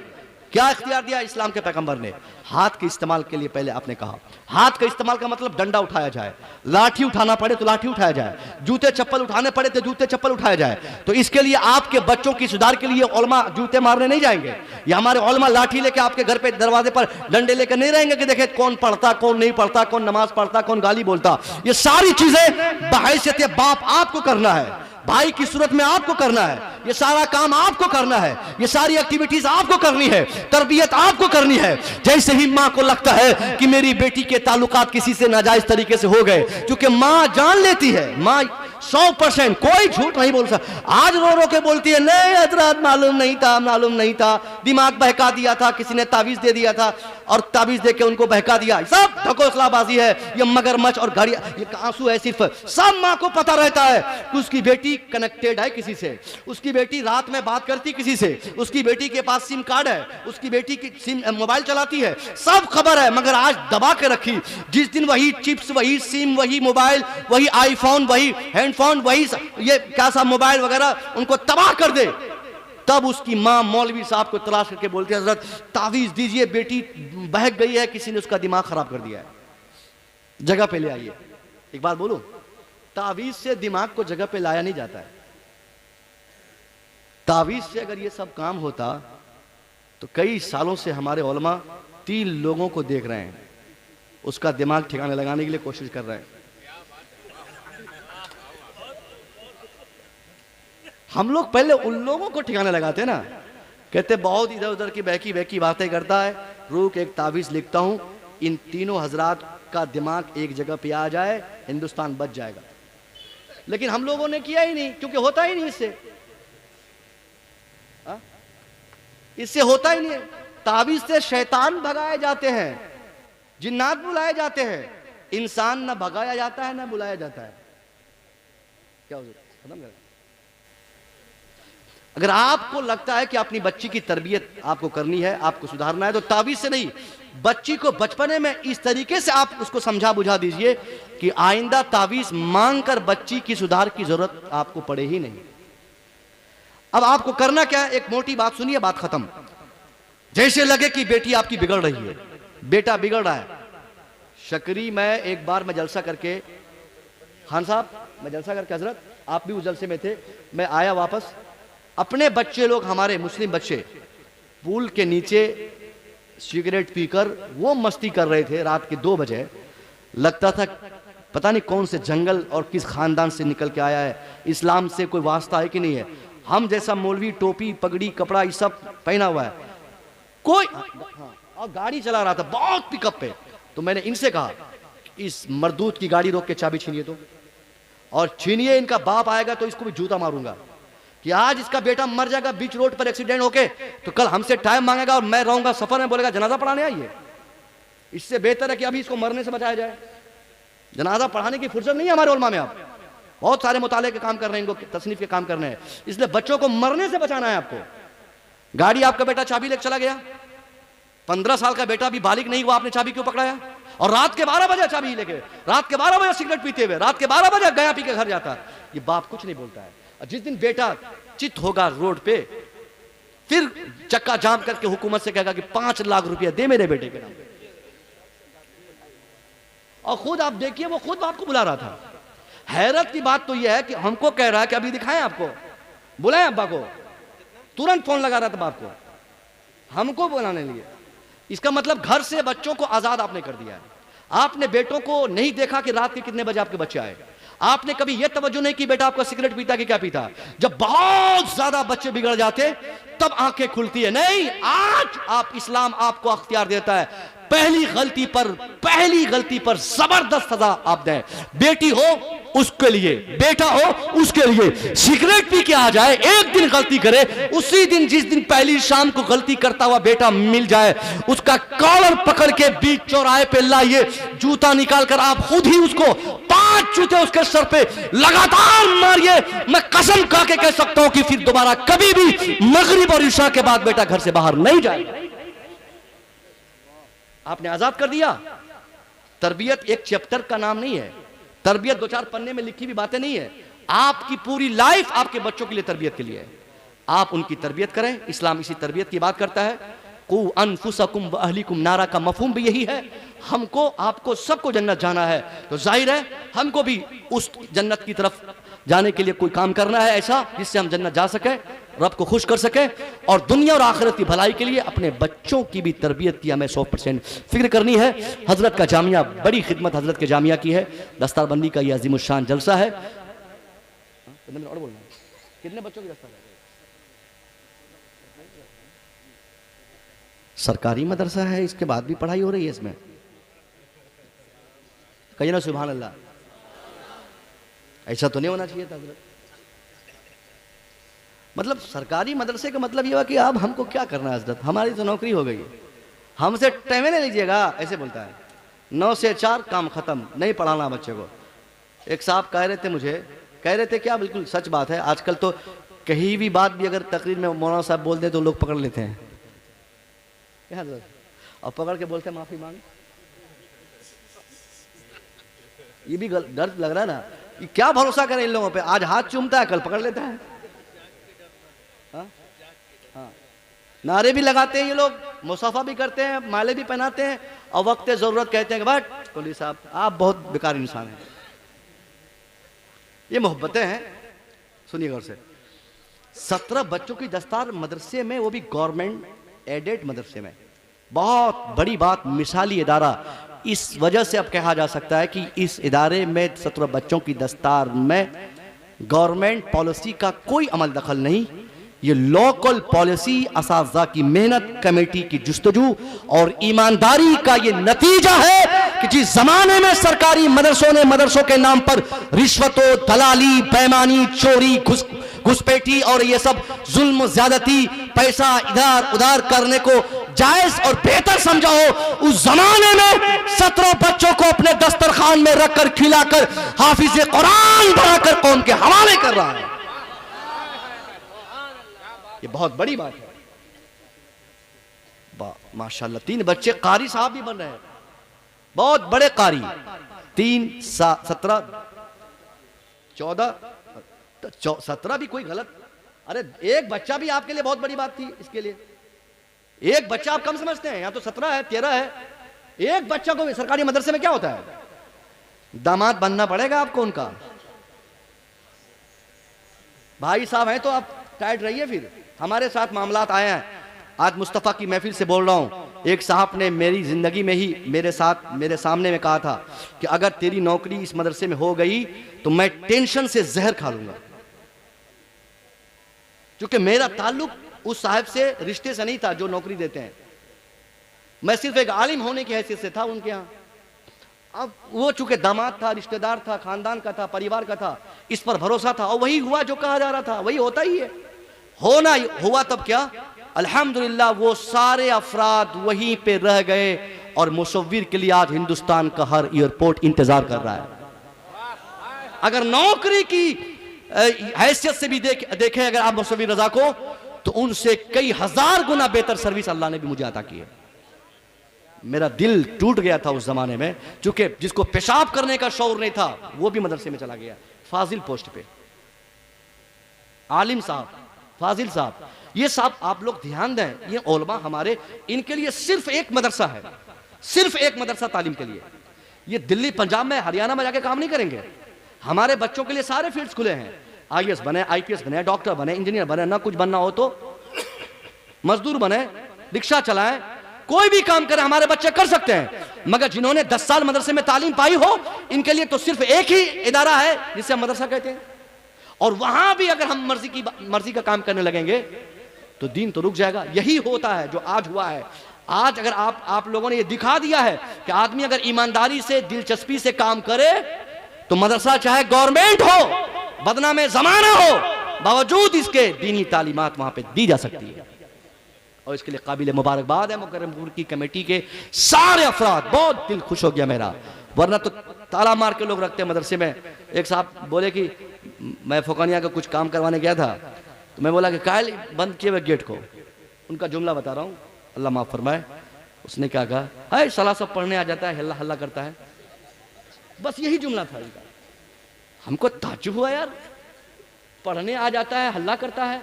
क्या इख्तियार दिया इस्लाम के पैगंबर ने? हाथ के इस्तेमाल के लिए पहले आपने कहा, हाथ का इस्तेमाल का मतलब डंडा उठाया जाए, लाठी उठाना पड़े तो लाठी उठाया जाए, जूते चप्पल उठाने पड़े तो जूते चप्पल उठाया जाए। तो इसके लिए आपके बच्चों की सुधार के लिए उलमा जूते मारने नहीं जाएंगे, या हमारे उलमा लाठी लेके आपके घर पे दरवाजे पर डंडे लेकर नहीं रहेंगे कि देखे कौन पढ़ता, कौन नहीं पढ़ता, कौन नमाज पढ़ता, कौन गाली बोलता। ये सारी चीजें बहैसियत बाप आपको करना है, भाई की सूरत में आपको करना है, ये सारा काम आपको करना है, ये सारी एक्टिविटीज आपको करनी है, तरबियत आपको करनी है। जैसे ही माँ को लगता है कि मेरी बेटी के ताल्लुकात किसी से नाजायज तरीके से हो गए, क्योंकि माँ जान लेती है, माँ 100% कोई झूठ नहीं बोल सकता। आज रो रो के बोलती है नहीं हजरत मालूम नहीं था, दिमाग बहका दिया था, किसी ने तावीज दे दिया था और तावीज दे के उनको बहका दिया। सब ढकोसलाबाजी है, ये मगरमच्छ और गाड़ियां, ये आंसू है सिर्फ। सब माँ को पता रहता है कि उसकी बेटी कनेक्टेड है किसी से, उसकी बेटी रात में बात करती किसी से, उसकी बेटी के पास सिम कार्ड है, उसकी बेटी की सिम मोबाइल चलाती है, सब खबर है। मगर आज दबा के रखी, जिस दिन वही चिप्स, वही सिम, वही मोबाइल, वही आईफोन, वही हैंडफोन, वही ये क्या सा मोबाइल वगैरह उनको तबाह कर दे, तब उसकी माँ मौलवी साहब को तलाश करके बोलती है हजरत तावीज दीजिए, बेटी बहक गई है, किसी ने उसका दिमाग खराब कर दिया है, जगह पे ले आइए। एक बात बोलूं, तावीज से दिमाग को जगह पे लाया नहीं जाता है। तावीज से अगर ये सब काम होता तो कई सालों से हमारे उलमा 3 लोगों को देख रहे हैं, उसका दिमाग ठिकाने लगाने के लिए कोशिश कर रहे हैं। हम लोग पहले उन लोगों को ठिकाने लगाते ना, कहते बहुत इधर उधर की बहकी बहकी बातें करता है, रुक एक तावीज लिखता हूं, इन तीनों हजरात का दिमाग एक जगह पे आ जाए, हिंदुस्तान बच जाएगा। लेकिन हम लोगों ने किया ही नहीं, क्योंकि होता ही नहीं इससे होता ही नहीं। तावीज से शैतान भगाए जाते हैं, जिन्नात बुलाए जाते हैं, इंसान ना भगाया जाता है ना बुलाया जाता है। क्या खत्म कर? अगर आपको लगता है कि अपनी बच्ची की तरबियत आपको करनी है, आपको सुधारना है, तो तावीज से नहीं, बच्ची को बचपने में इस तरीके से आप उसको समझा बुझा दीजिए कि आइंदा तावीज मांगकर बच्ची की सुधार की जरूरत आपको पड़े ही नहीं। अब आपको करना क्या है, एक मोटी बात सुनिए, बात खत्म। जैसे लगे कि बेटी आपकी बिगड़ रही है, बेटा बिगड़ रहा है, शकरी मैं एक बार मैं जलसा करके, खान साहब मैं जलसा करके, हजरत आप भी उस जलसे में थे, मैं आया वापस, अपने बच्चे लोग, हमारे मुस्लिम बच्चे पूल के नीचे सिगरेट पीकर वो मस्ती कर रहे थे रात के 2 बजे। लगता था पता नहीं कौन से जंगल और किस खानदान से निकल के आया है, इस्लाम से कोई वास्ता है कि नहीं है। हम जैसा मौलवी टोपी पगड़ी कपड़ा ये सब पहना हुआ है, कोई और गाड़ी चला रहा था बहुत पिकअप पे। तो मैंने इनसे कहा इस मरदूत की गाड़ी रोक के चाबी छीनिए तो, और छीनिए, इनका बाप आएगा तो इसको भी जूता मारूंगा कि आज इसका बेटा मर जाएगा बीच रोड पर एक्सीडेंट होके, तो कल हमसे टाइम मांगेगा और मैं रहूंगा सफर में, बोलेगा जनाजा पढ़ाने आइए। इससे बेहतर है कि अभी इसको मरने से बचाया जाए। जनाजा पढ़ाने की फुर्सत नहीं है हमारे उलमा में। अब बहुत सारे मुताले के काम कर रहे हैं, इनको तसनीफ के काम करने हैं, इसलिए बच्चों को मरने से बचाना है आपको। गाड़ी आपका बेटा चाबी लेकर चला गया, 15 साल का बेटा भी बालिग नहीं हुआ, आपने चाबी क्यों पकड़ाया? और रात के 12 बजे चाबी लेके, रात के 12 बजे सिगरेट पीते हुए, रात के 12 बजे गया पी के घर जाता है। ये बाप कुछ नहीं बोलता है। और जिस दिन बेटा चित होगा रोड पे, फिर चक्का जाम करके हुकूमत से कहेगा कि 5 लाख रुपया दे मेरे बेटे के नाम पे। और खुद आप देखिए, वो खुद बाप को बुला रहा था। हैरत की बात तो यह है कि हमको कह रहा है कि अभी दिखाएं आपको, बुलाएं अब्बा को। तुरंत फोन लगा रहा था बाप को, हमको बुलाने लिए। इसका मतलब घर से बच्चों को आजाद आपने कर दिया है। आपने बेटों को नहीं देखा कि रात के कितने बजे आपके बच्चे आए। आपने कभी यह तवज्जो नहीं की बेटा आपका सिगरेट पीता कि क्या पीता। जब बहुत ज्यादा बच्चे बिगड़ जाते तब आंखें खुलती है। नहीं, आज आप इस्लाम आपको अख्तियार देता है, पहली गलती पर जबरदस्त सजा आप दें। बेटी हो उसके लिए, बेटा हो उसके लिए। सिगरेट पी के आ जाए, एक दिन गलती करे, उसी दिन जिस दिन पहली शाम को गलती करता हुआ बेटा मिल जाए, उसका कॉलर पकड़ के बीच चौराहे पे लाइए, जूता निकाल कर आप खुद ही उसको 5 जूते उसके सर पे लगातार मारिए। मैं कसम खा के कह सकता हूं कि फिर दोबारा कभी भी मगरिब और इशा के बाद बेटा घर से बाहर नहीं जाएगा। आपने आजाद कर दिया। तरबियत एक चैप्टर का नाम नहीं है, तरबियत 2-4 पन्ने में लिखी हुई बातें नहीं है। आपकी पूरी लाइफ आपके बच्चों के लिए तरबियत के लिए है। आप उनकी तरबियत करें। इस्लाम इसी तरबियत की बात करता है। कु अनफुसकुम व अहलिकुम नारा का मफहूम भी यही है। हमको, आपको, सबको जन्नत जाना है, तो जाहिर है हमको भी उस जन्नत की तरफ जाने के लिए कोई काम करना है ऐसा जिससे हम जन्नत जा सके, रब को खुश कर सके। और दुनिया और आखिरत की भलाई के लिए अपने बच्चों की भी तरबियत की हमें 100% फिक्र करनी है। हजरत का जामिया, बड़ी खिदमत हजरत के जामिया की है। दस्तारबंदी का यह अजीमुशान जलसा है। कितने बच्चों की दस्तार? सरकारी मदरसा है, इसके बाद भी पढ़ाई हो रही है इसमें। कहिए ना सुभान अल्लाह। ऐसा तो नहीं होना चाहिए था। मतलब सरकारी मदरसे का मतलब ये हुआ कि अब हमको क्या करना है हजरत, हमारी तो नौकरी हो गई है, हमसे टाइम नहीं लीजिएगा, ऐसे बोलता है। 9 से 4 काम खत्म, नहीं पढ़ाना बच्चे को। एक साहब कह रहे थे मुझे, कह रहे थे क्या, बिल्कुल सच बात है। आजकल तो कहीं भी बात भी अगर तकरीर में मौलाना साहब बोल दें तो लोग पकड़ लेते हैं क्या हजरत, और पकड़ के बोलते हैं माफी मांग। ये भी डर लग रहा है ना, ये क्या भरोसा करें इन लोगों पे। आज हाथ चूमता है, कल पकड़ लेता है। हाँ, नारे भी लगाते हैं ये लोग, मुसाफा भी करते हैं, माले भी पहनाते हैं, और वक्त जरूरत कहते हैं कि बट कोहली साहब आप बहुत बेकार इंसान हैं। ये मोहब्बतें हैं। सुनिए गौर से, 17 बच्चों की दस्तार मदरसे में, वो भी गवर्नमेंट एडेड मदरसे में। बहुत बड़ी बात, मिसाली इदारा। इस वजह से अब कहा जा सकता है कि इस इदारे में 17 बच्चों की दस्तार में गवर्नमेंट पॉलिसी का कोई अमल दखल नहीं। ये लोकल पॉलिसी, असातिज़ा की मेहनत, कमेटी की जुस्तजू और ईमानदारी का ये नतीजा है कि जिस जमाने में सरकारी मदरसों ने मदरसों के नाम पर रिश्वतों, दलाली, बेईमानी, चोरी, घुसपैठी और ये सब जुल्म, ज्यादती, पैसा इधर उधर करने को जायज और बेहतर समझा हो, उस जमाने में 17 बच्चों को अपने दस्तरखान में रखकर, खिलाकर, हाफिज कुरान बनाकर कौम के हवाले कर रहा है। ये बहुत बड़ी बात है। माशाल्लाह 3 बच्चे कारी साहब भी बन रहे हैं, बहुत बड़े कारी। 3, 17, 14, 17 भी कोई गलत। अरे एक बच्चा भी आपके लिए बहुत बड़ी बात थी। इसके लिए एक बच्चा आप कम समझते हैं, यहां तो 17 है, 13 है। एक बच्चा को सरकारी मदरसे में क्या होता है, दामाद बनना पड़ेगा आपको उनका। भाई साहब हैं तो आप टाइट रहिए। फिर हमारे साथ मामलात आए हैं। आज मुस्तफ़ा की महफिल से बोल रहा हूं। एक साहब ने मेरी जिंदगी में ही मेरे सामने में कहा था कि अगर तेरी नौकरी इस मदरसे में हो गई तो मैं टेंशन से जहर खा लूंगा। क्योंकि मेरा ताल्लुक उस साहब से, रिश्ते से नहीं था जो नौकरी देते हैं। मैं सिर्फ एक आलिम होने की हैसियत से था उनके यहाँ। अब वो चूंकि दामाद था, रिश्तेदार था, खानदान का था, परिवार का था, इस पर भरोसा था और वही हुआ जो कहा जा रहा था, वही होता ही है। होना हुआ तब क्या, अल्हम्दुलिल्लाह वो सारे अफराद वहीं पे रह गए और मुसव्विर के लिए आज हिंदुस्तान का हर एयरपोर्ट इंतजार कर रहा है। अगर नौकरी की हैसियत से भी देखें अगर आप मौसवी रजा को, तो उनसे कई हजार गुना बेहतर सर्विस अल्लाह ने भी मुझे अता की है। मेरा दिल टूट गया था उस जमाने में, चूंकि जिसको पेशाब करने का शौर नहीं था वो भी मदरसे में चला गया, फाजिल पोस्ट पे। आलिम साहब, फाजिल साहब, ये साहब आप लोग ध्यान दें, ये उलमा हमारे, इनके लिए सिर्फ एक मदरसा है, सिर्फ एक मदरसा तालीम के लिए। ये दिल्ली पंजाब में हरियाणा में जाके काम नहीं करेंगे। हमारे बच्चों के लिए सारे फील्ड्स खुले हैं, आईएएस बने, आईपीएस बने, डॉक्टर बने, इंजीनियर बने, ना कुछ बनना हो तो मजदूर बने, रिक्शा चलाएं, कोई भी काम करे हमारे बच्चे कर सकते हैं। मगर जिन्होंने 10 साल मदरसे में तालीम पाई हो, इनके लिए तो सिर्फ एक ही इदारा है जिसे हम मदरसा कहते हैं। और वहां भी अगर हम मर्जी का काम करने लगेंगे तो दीन तो रुक जाएगा। यही होता है जो आज हुआ है। आज अगर आप लोगों ने ये दिखा दिया है कि आदमी अगर ईमानदारी से, दिलचस्पी से काम करे तो मदरसा चाहे गवर्नमेंट हो, बदनामे जमाना हो, बावजूद इसके दीनी तालीमात वहां पे दी जा सकती है। और इसके लिए काबिल मुबारकबाद है मुकर्रमपुर की कमेटी के सारे अफराद। बहुत दिल खुश हो गया मेरा, वरना तो ताला मार के लोग रखते हैं मदरसे में। एक साहब बोले कि मैं फौकानिया का कुछ काम करवाने गया था, तो मैं बोला कि कायल बंद किए हुए गेट को। उनका जुमला बता रहा हूँ, अल्लाह माफ फरमाए। उसने क्या कहा, हाय साला सब पढ़ने आ जाता है, हल्ला हल्ला करता है। बस यही जुमला था इनका। हमको ताज्जुब हुआ यार, पढ़ने आ जाता है, हल्ला करता है।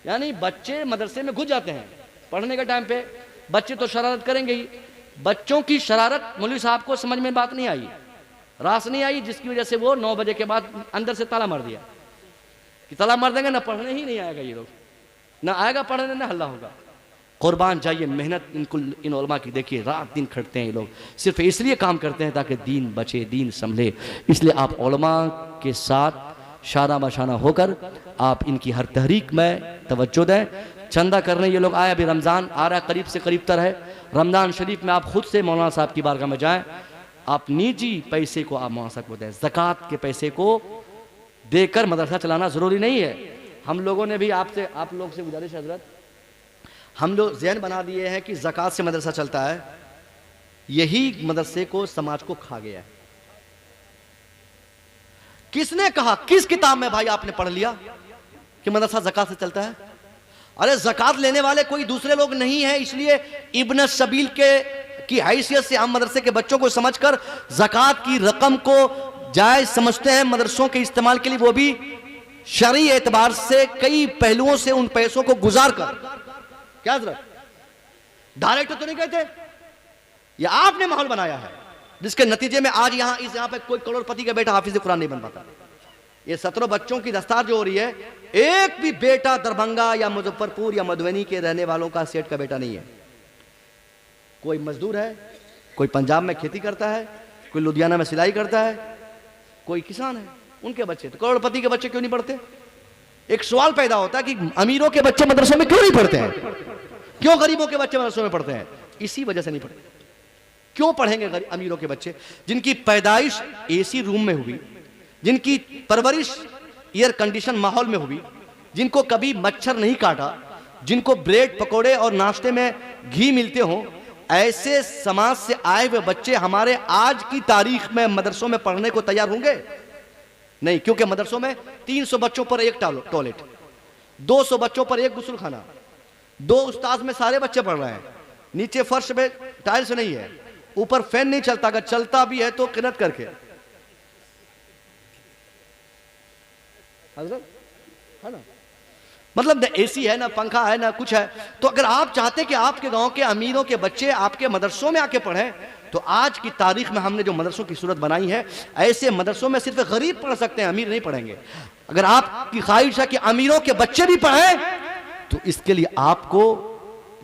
यानी बच्चे मदरसे में घुस जाते हैं पढ़ने के टाइम पे। बच्चे तो शरारत करेंगे ही। बच्चों की शरारत मौलवी साहब को समझ में बात नहीं आई, रास नहीं आई, जिसकी वजह से वो 9 बजे के बाद अंदर से ताला मार दिया कि ताला मार देंगे ना पढ़ने ही नहीं आएगा ये लोग, ना आएगा पढ़ने ना हल्ला होगा। कुर्बान जाइए, मेहनत इन उलमा की देखिए, रात दिन खटते हैं ये लोग, सिर्फ इसलिए काम करते हैं ताकि दीन बचे, दीन संभले। इसलिए आप उलमा के साथ शाना बशाना होकर आप इनकी हर तहरीक में तवज्जो दें। चंदा करने ये लोग आए, अभी रमज़ान आ रहा है, करीब से करीब तर है। रमज़ान शरीफ में आप खुद से मौलाना साहब की बारगाह में जाएं, आप निजी पैसे को आप मौलाना साहब को दें। ज़कात के पैसे को देकर मदरसा चलाना ज़रूरी नहीं है। हम लोगों ने भी आप लोग से गुजारिश है हज़रत, हम लोग ज़हन बना दिए हैं कि ज़कात से मदरसा चलता है, यही मदरसे को, समाज को खा गया है। किसने कहा, किस किताब में भाई आपने पढ़ लिया कि मदरसा ज़कात से चलता है? अरे ज़कात लेने वाले कोई दूसरे लोग नहीं है, इसलिए इब्न सबील की हैसियत से हम मदरसे के बच्चों को समझकर ज़कात की रकम को जायज़ समझते हैं मदरसों के इस्तेमाल के लिए, वो भी शरई एतबार से कई पहलुओं से उन पैसों को गुजार कर। क्या जरूरत, डायरेक्ट तो नहीं कहते, ये आपने माहौल बनाया है जिसके नतीजे में आज यहाँ पे कोई करोड़पति का बेटा हाफिज कुरान नहीं बन पाता। ये 17 बच्चों की दस्तार जो हो रही है, एक भी बेटा दरभंगा या मुजफ्फरपुर या मधुबनी के रहने वालों का सेठ का बेटा नहीं है। कोई मजदूर है, कोई पंजाब में खेती करता है, कोई लुधियाना में सिलाई करता है, कोई किसान है, उनके बच्चे। तो करोड़पति के बच्चे क्यों नहीं पढ़ते? एक सवाल पैदा होता है कि अमीरों के बच्चे मदरसों में क्यों नहीं पढ़ते हैं, क्यों गरीबों के बच्चे मदरसों में पढ़ते हैं? इसी वजह से नहीं पढ़ते। क्यों पढ़ेंगे अमीरों के बच्चे जिनकी पैदाइश एसी रूम में हुई, जिनकी परवरिश एयर कंडीशन माहौल में हुई, जिनको कभी मच्छर नहीं काटा, जिनको ब्रेड पकोड़े और नाश्ते में घी मिलते हों, ऐसे समाज से आए हुए बच्चे हमारे आज की तारीख में मदरसों में पढ़ने को तैयार होंगे? नहीं, क्योंकि मदरसों में 300 बच्चों पर एक टॉयलेट, 200 बच्चों पर एक गुस्लखाना, 2 उस्ताद में सारे बच्चे पढ़ रहे हैं, नीचे फर्श में टाइल्स नहीं है, ऊपर फैन नहीं चलता, अगर चलता भी है तो किरत करके। है ना, मतलब एसी है ना, पंखा है ना, कुछ है। तो अगर आप चाहते कि आपके गांव के अमीरों के बच्चे आपके मदरसों में आके पढ़ें, तो आज की तारीख में हमने जो मदरसों की सूरत बनाई है, ऐसे मदरसों में सिर्फ गरीब पढ़ सकते हैं, अमीर नहीं पढ़ेंगे। अगर आपकी ख्वाहिश है कि अमीरों के बच्चे भी पढ़ें, तो इसके लिए आपको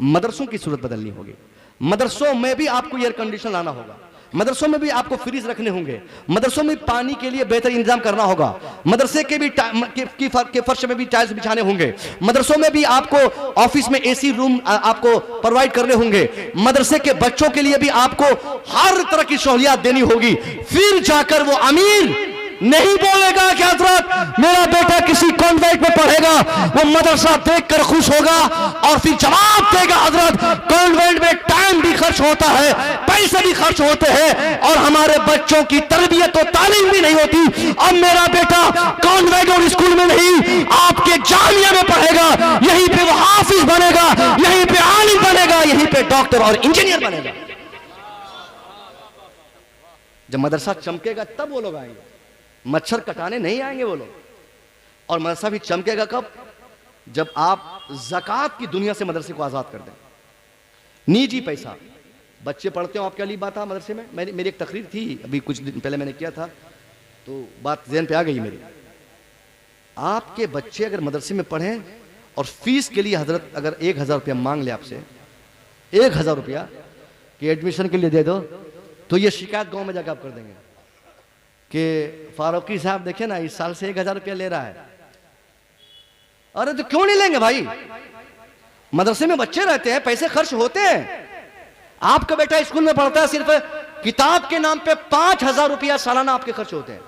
मदरसों की सूरत बदलनी होगी। मदरसों में भी आपको एयर कंडीशन लाना होगा, मदरसों में भी आपको फ्रिज रखने होंगे, मदरसों में पानी के लिए बेहतर इंतजाम करना होगा, मदरसे के भी के फर्श में भी टाइल्स बिछाने होंगे, मदरसों में भी आपको ऑफिस में एसी रूम आपको प्रोवाइड करने होंगे, मदरसे के बच्चों के लिए भी आपको हर तरह की सहूलियत देनी होगी। फिर जाकर वो अमीर नहीं बोलेगा कि हजरत मेरा बेटा किसी कॉन्वेंट में पढ़ेगा, वो मदरसा देखकर खुश होगा और फिर जवाब देगा हजरत कॉन्वेंट में टाइम भी खर्च होता है, पैसे भी खर्च होते हैं और हमारे बच्चों की तरबियत और तालीम भी नहीं होती। अब मेरा बेटा कॉन्वेंट और स्कूल में नहीं, आपके जामिया में पढ़ेगा, यहीं पे वो हाफिज बनेगा, यहीं पे आलिम बनेगा, यहीं पे डॉक्टर और इंजीनियर बनेगा। जब मदरसा चमकेगा तब वो लोग आएंगे, मच्छर कटाने नहीं आएंगे वो लोग। और मदरसा भी चमकेगा कब? जब आप ज़कात की दुनिया से मदरसे को आज़ाद कर दें। निजी पैसा, बच्चे पढ़ते हो, आपके लिए बात था मदरसे में, मेरी एक तकरीर थी अभी कुछ दिन पहले मैंने किया था, तो बात ज़हन पे आ गई मेरी। आपके बच्चे अगर मदरसे में पढ़ें और फीस के लिए हजरत अगर 1000 रुपया मांग ले आपसे, 1000 रुपया कि एडमिशन के लिए दे दो, तो ये शिकायत गांव में जाकर आप कर देंगे कि फारूकी साहब देखे ना इस साल से 1000 रुपया ले रहा है। अरे तो क्यों नहीं लेंगे भाई? मदरसे में बच्चे रहते हैं, पैसे खर्च होते हैं। आपका बेटा स्कूल में पढ़ता है, सिर्फ किताब के नाम पे 5000 रुपया सालाना आपके खर्च होते हैं।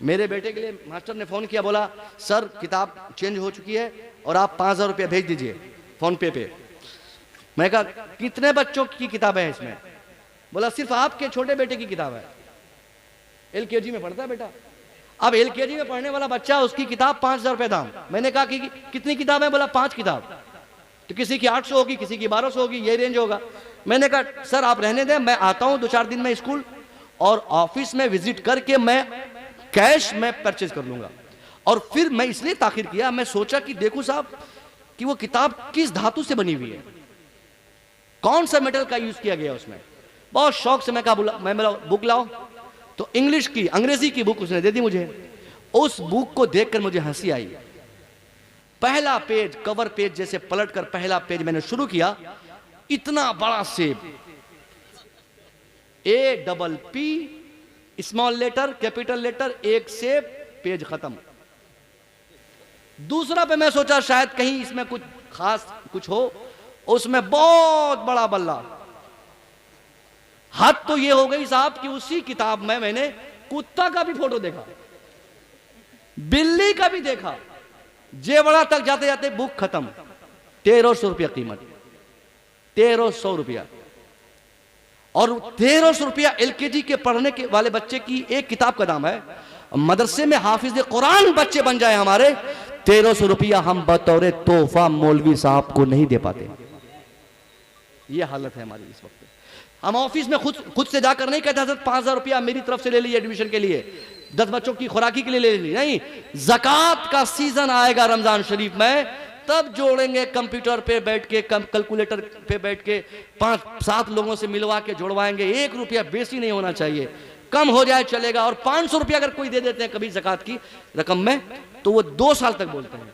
मेरे बेटे के लिए मास्टर ने फोन किया, बोला सर किताब चेंज हो चुकी है और आप 5000 रुपया भेज दीजिए फोन पे। मैं कहा कितने बच्चों की किताब है इसमें? बोला सिर्फ आपके छोटे बेटे की किताब है, LKG में पढ़ता है बेटा। अब LKG में पढ़ने वाला बच्चा, उसकी किताब 5000 रुपये दाम। मैंने कहा कि कितनी किताब है? बोला 5 किताब। तो किसी की 800 होगी, किसी की 1200 होगी, ये रेंज होगा। मैंने कहा सर आप रहने दें, मैं आता हूं 2-4 दिन में स्कूल और ऑफिस में विजिट करके मैं कैश में परचेज कर लूंगा। और फिर मैं इसलिए ताखिर किया, मैं सोचा कि देखो साहब कि वो किताब किस धातु से बनी हुई है, कौन सा मेटल का यूज किया गया उसमें। बहुत शौक से मैं कहा मैं बुक लाओ, तो इंग्लिश की, अंग्रेजी की बुक उसने दे दी मुझे। उस बुक को देखकर मुझे हंसी आई। पहला पेज, कवर पेज जैसे पलटकर पहला पेज मैंने शुरू किया, इतना बड़ा सेब, APP small letter capital letter, एक सेब, पेज खत्म। दूसरा पे मैं सोचा शायद कहीं इसमें कुछ खास कुछ हो, उसमें बहुत बड़ा बल्ला। हद तो ये हो गई साहब कि उसी किताब में मैंने कुत्ता का भी फोटो देखा, बिल्ली का भी देखा। जेवड़ा तक जाते जाते बुक खत्म। 1300 रुपया कीमत, 1300 रुपया। और 1300 रुपया LKG के पढ़ने के वाले बच्चे की एक किताब का दाम है। मदरसे में हाफिज कुरान बच्चे बन जाए हमारे, 1300 रुपया हम बतौर तोहफा मौलवी साहब को नहीं दे पाते। ये हालत है हमारी इस वक्त। हम ऑफिस में खुद से जाकर नहीं कहते हजरत 5000 रुपया मेरी तरफ से ले लीजिए एडमिशन के लिए, 10 बच्चों की खुराकी के लिए ले लीजिए। नहीं, ज़कात का सीजन आएगा रमजान शरीफ में, तब जोड़ेंगे कंप्यूटर पे बैठ के, कैलकुलेटर पे बैठ के 5-7 लोगों से मिलवा के जोड़वाएंगे। 1 रुपया बेसी नहीं होना चाहिए, कम हो जाए चलेगा। और 500 रुपया अगर कोई दे देते हैं कभी ज़कात की रकम में, तो वो 2 साल तक बोलते हैं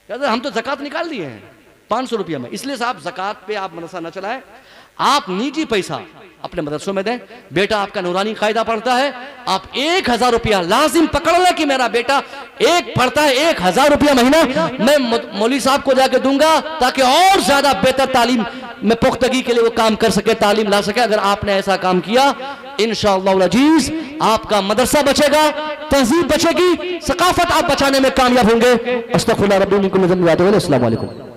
कहते हम तो ज़कात निकाल दिए हैं 500 रुपया में। इसलिए साहब ज़कात पे आप मदरसा न चलाएं, आप निजी पैसा अपने मदरसों में दें। बेटा आपका नूरानी कायदा पढ़ता है, आप 1000 रुपया लाजिम पकड़ लें कि मेरा बेटा एक पढ़ता है, 1000 रुपया महीना मैं मौलवी साहब को जाके दूंगा, ताकि और ज्यादा बेहतर तालीम में पुख्तगी के लिए वो काम कर सके, तालीम ला सके। अगर आपने ऐसा काम किया, इंशाअल्लाह अजीज आपका मदरसा बचेगा, तहजीब बचेगी, सकाफत आप बचाने में कामयाब होंगे। अस्तगफिरुल्लाह रब्बी मिन कुल्ली ज़ंबिन व अतूबु इलैह। अस्सलामु अलैकुम।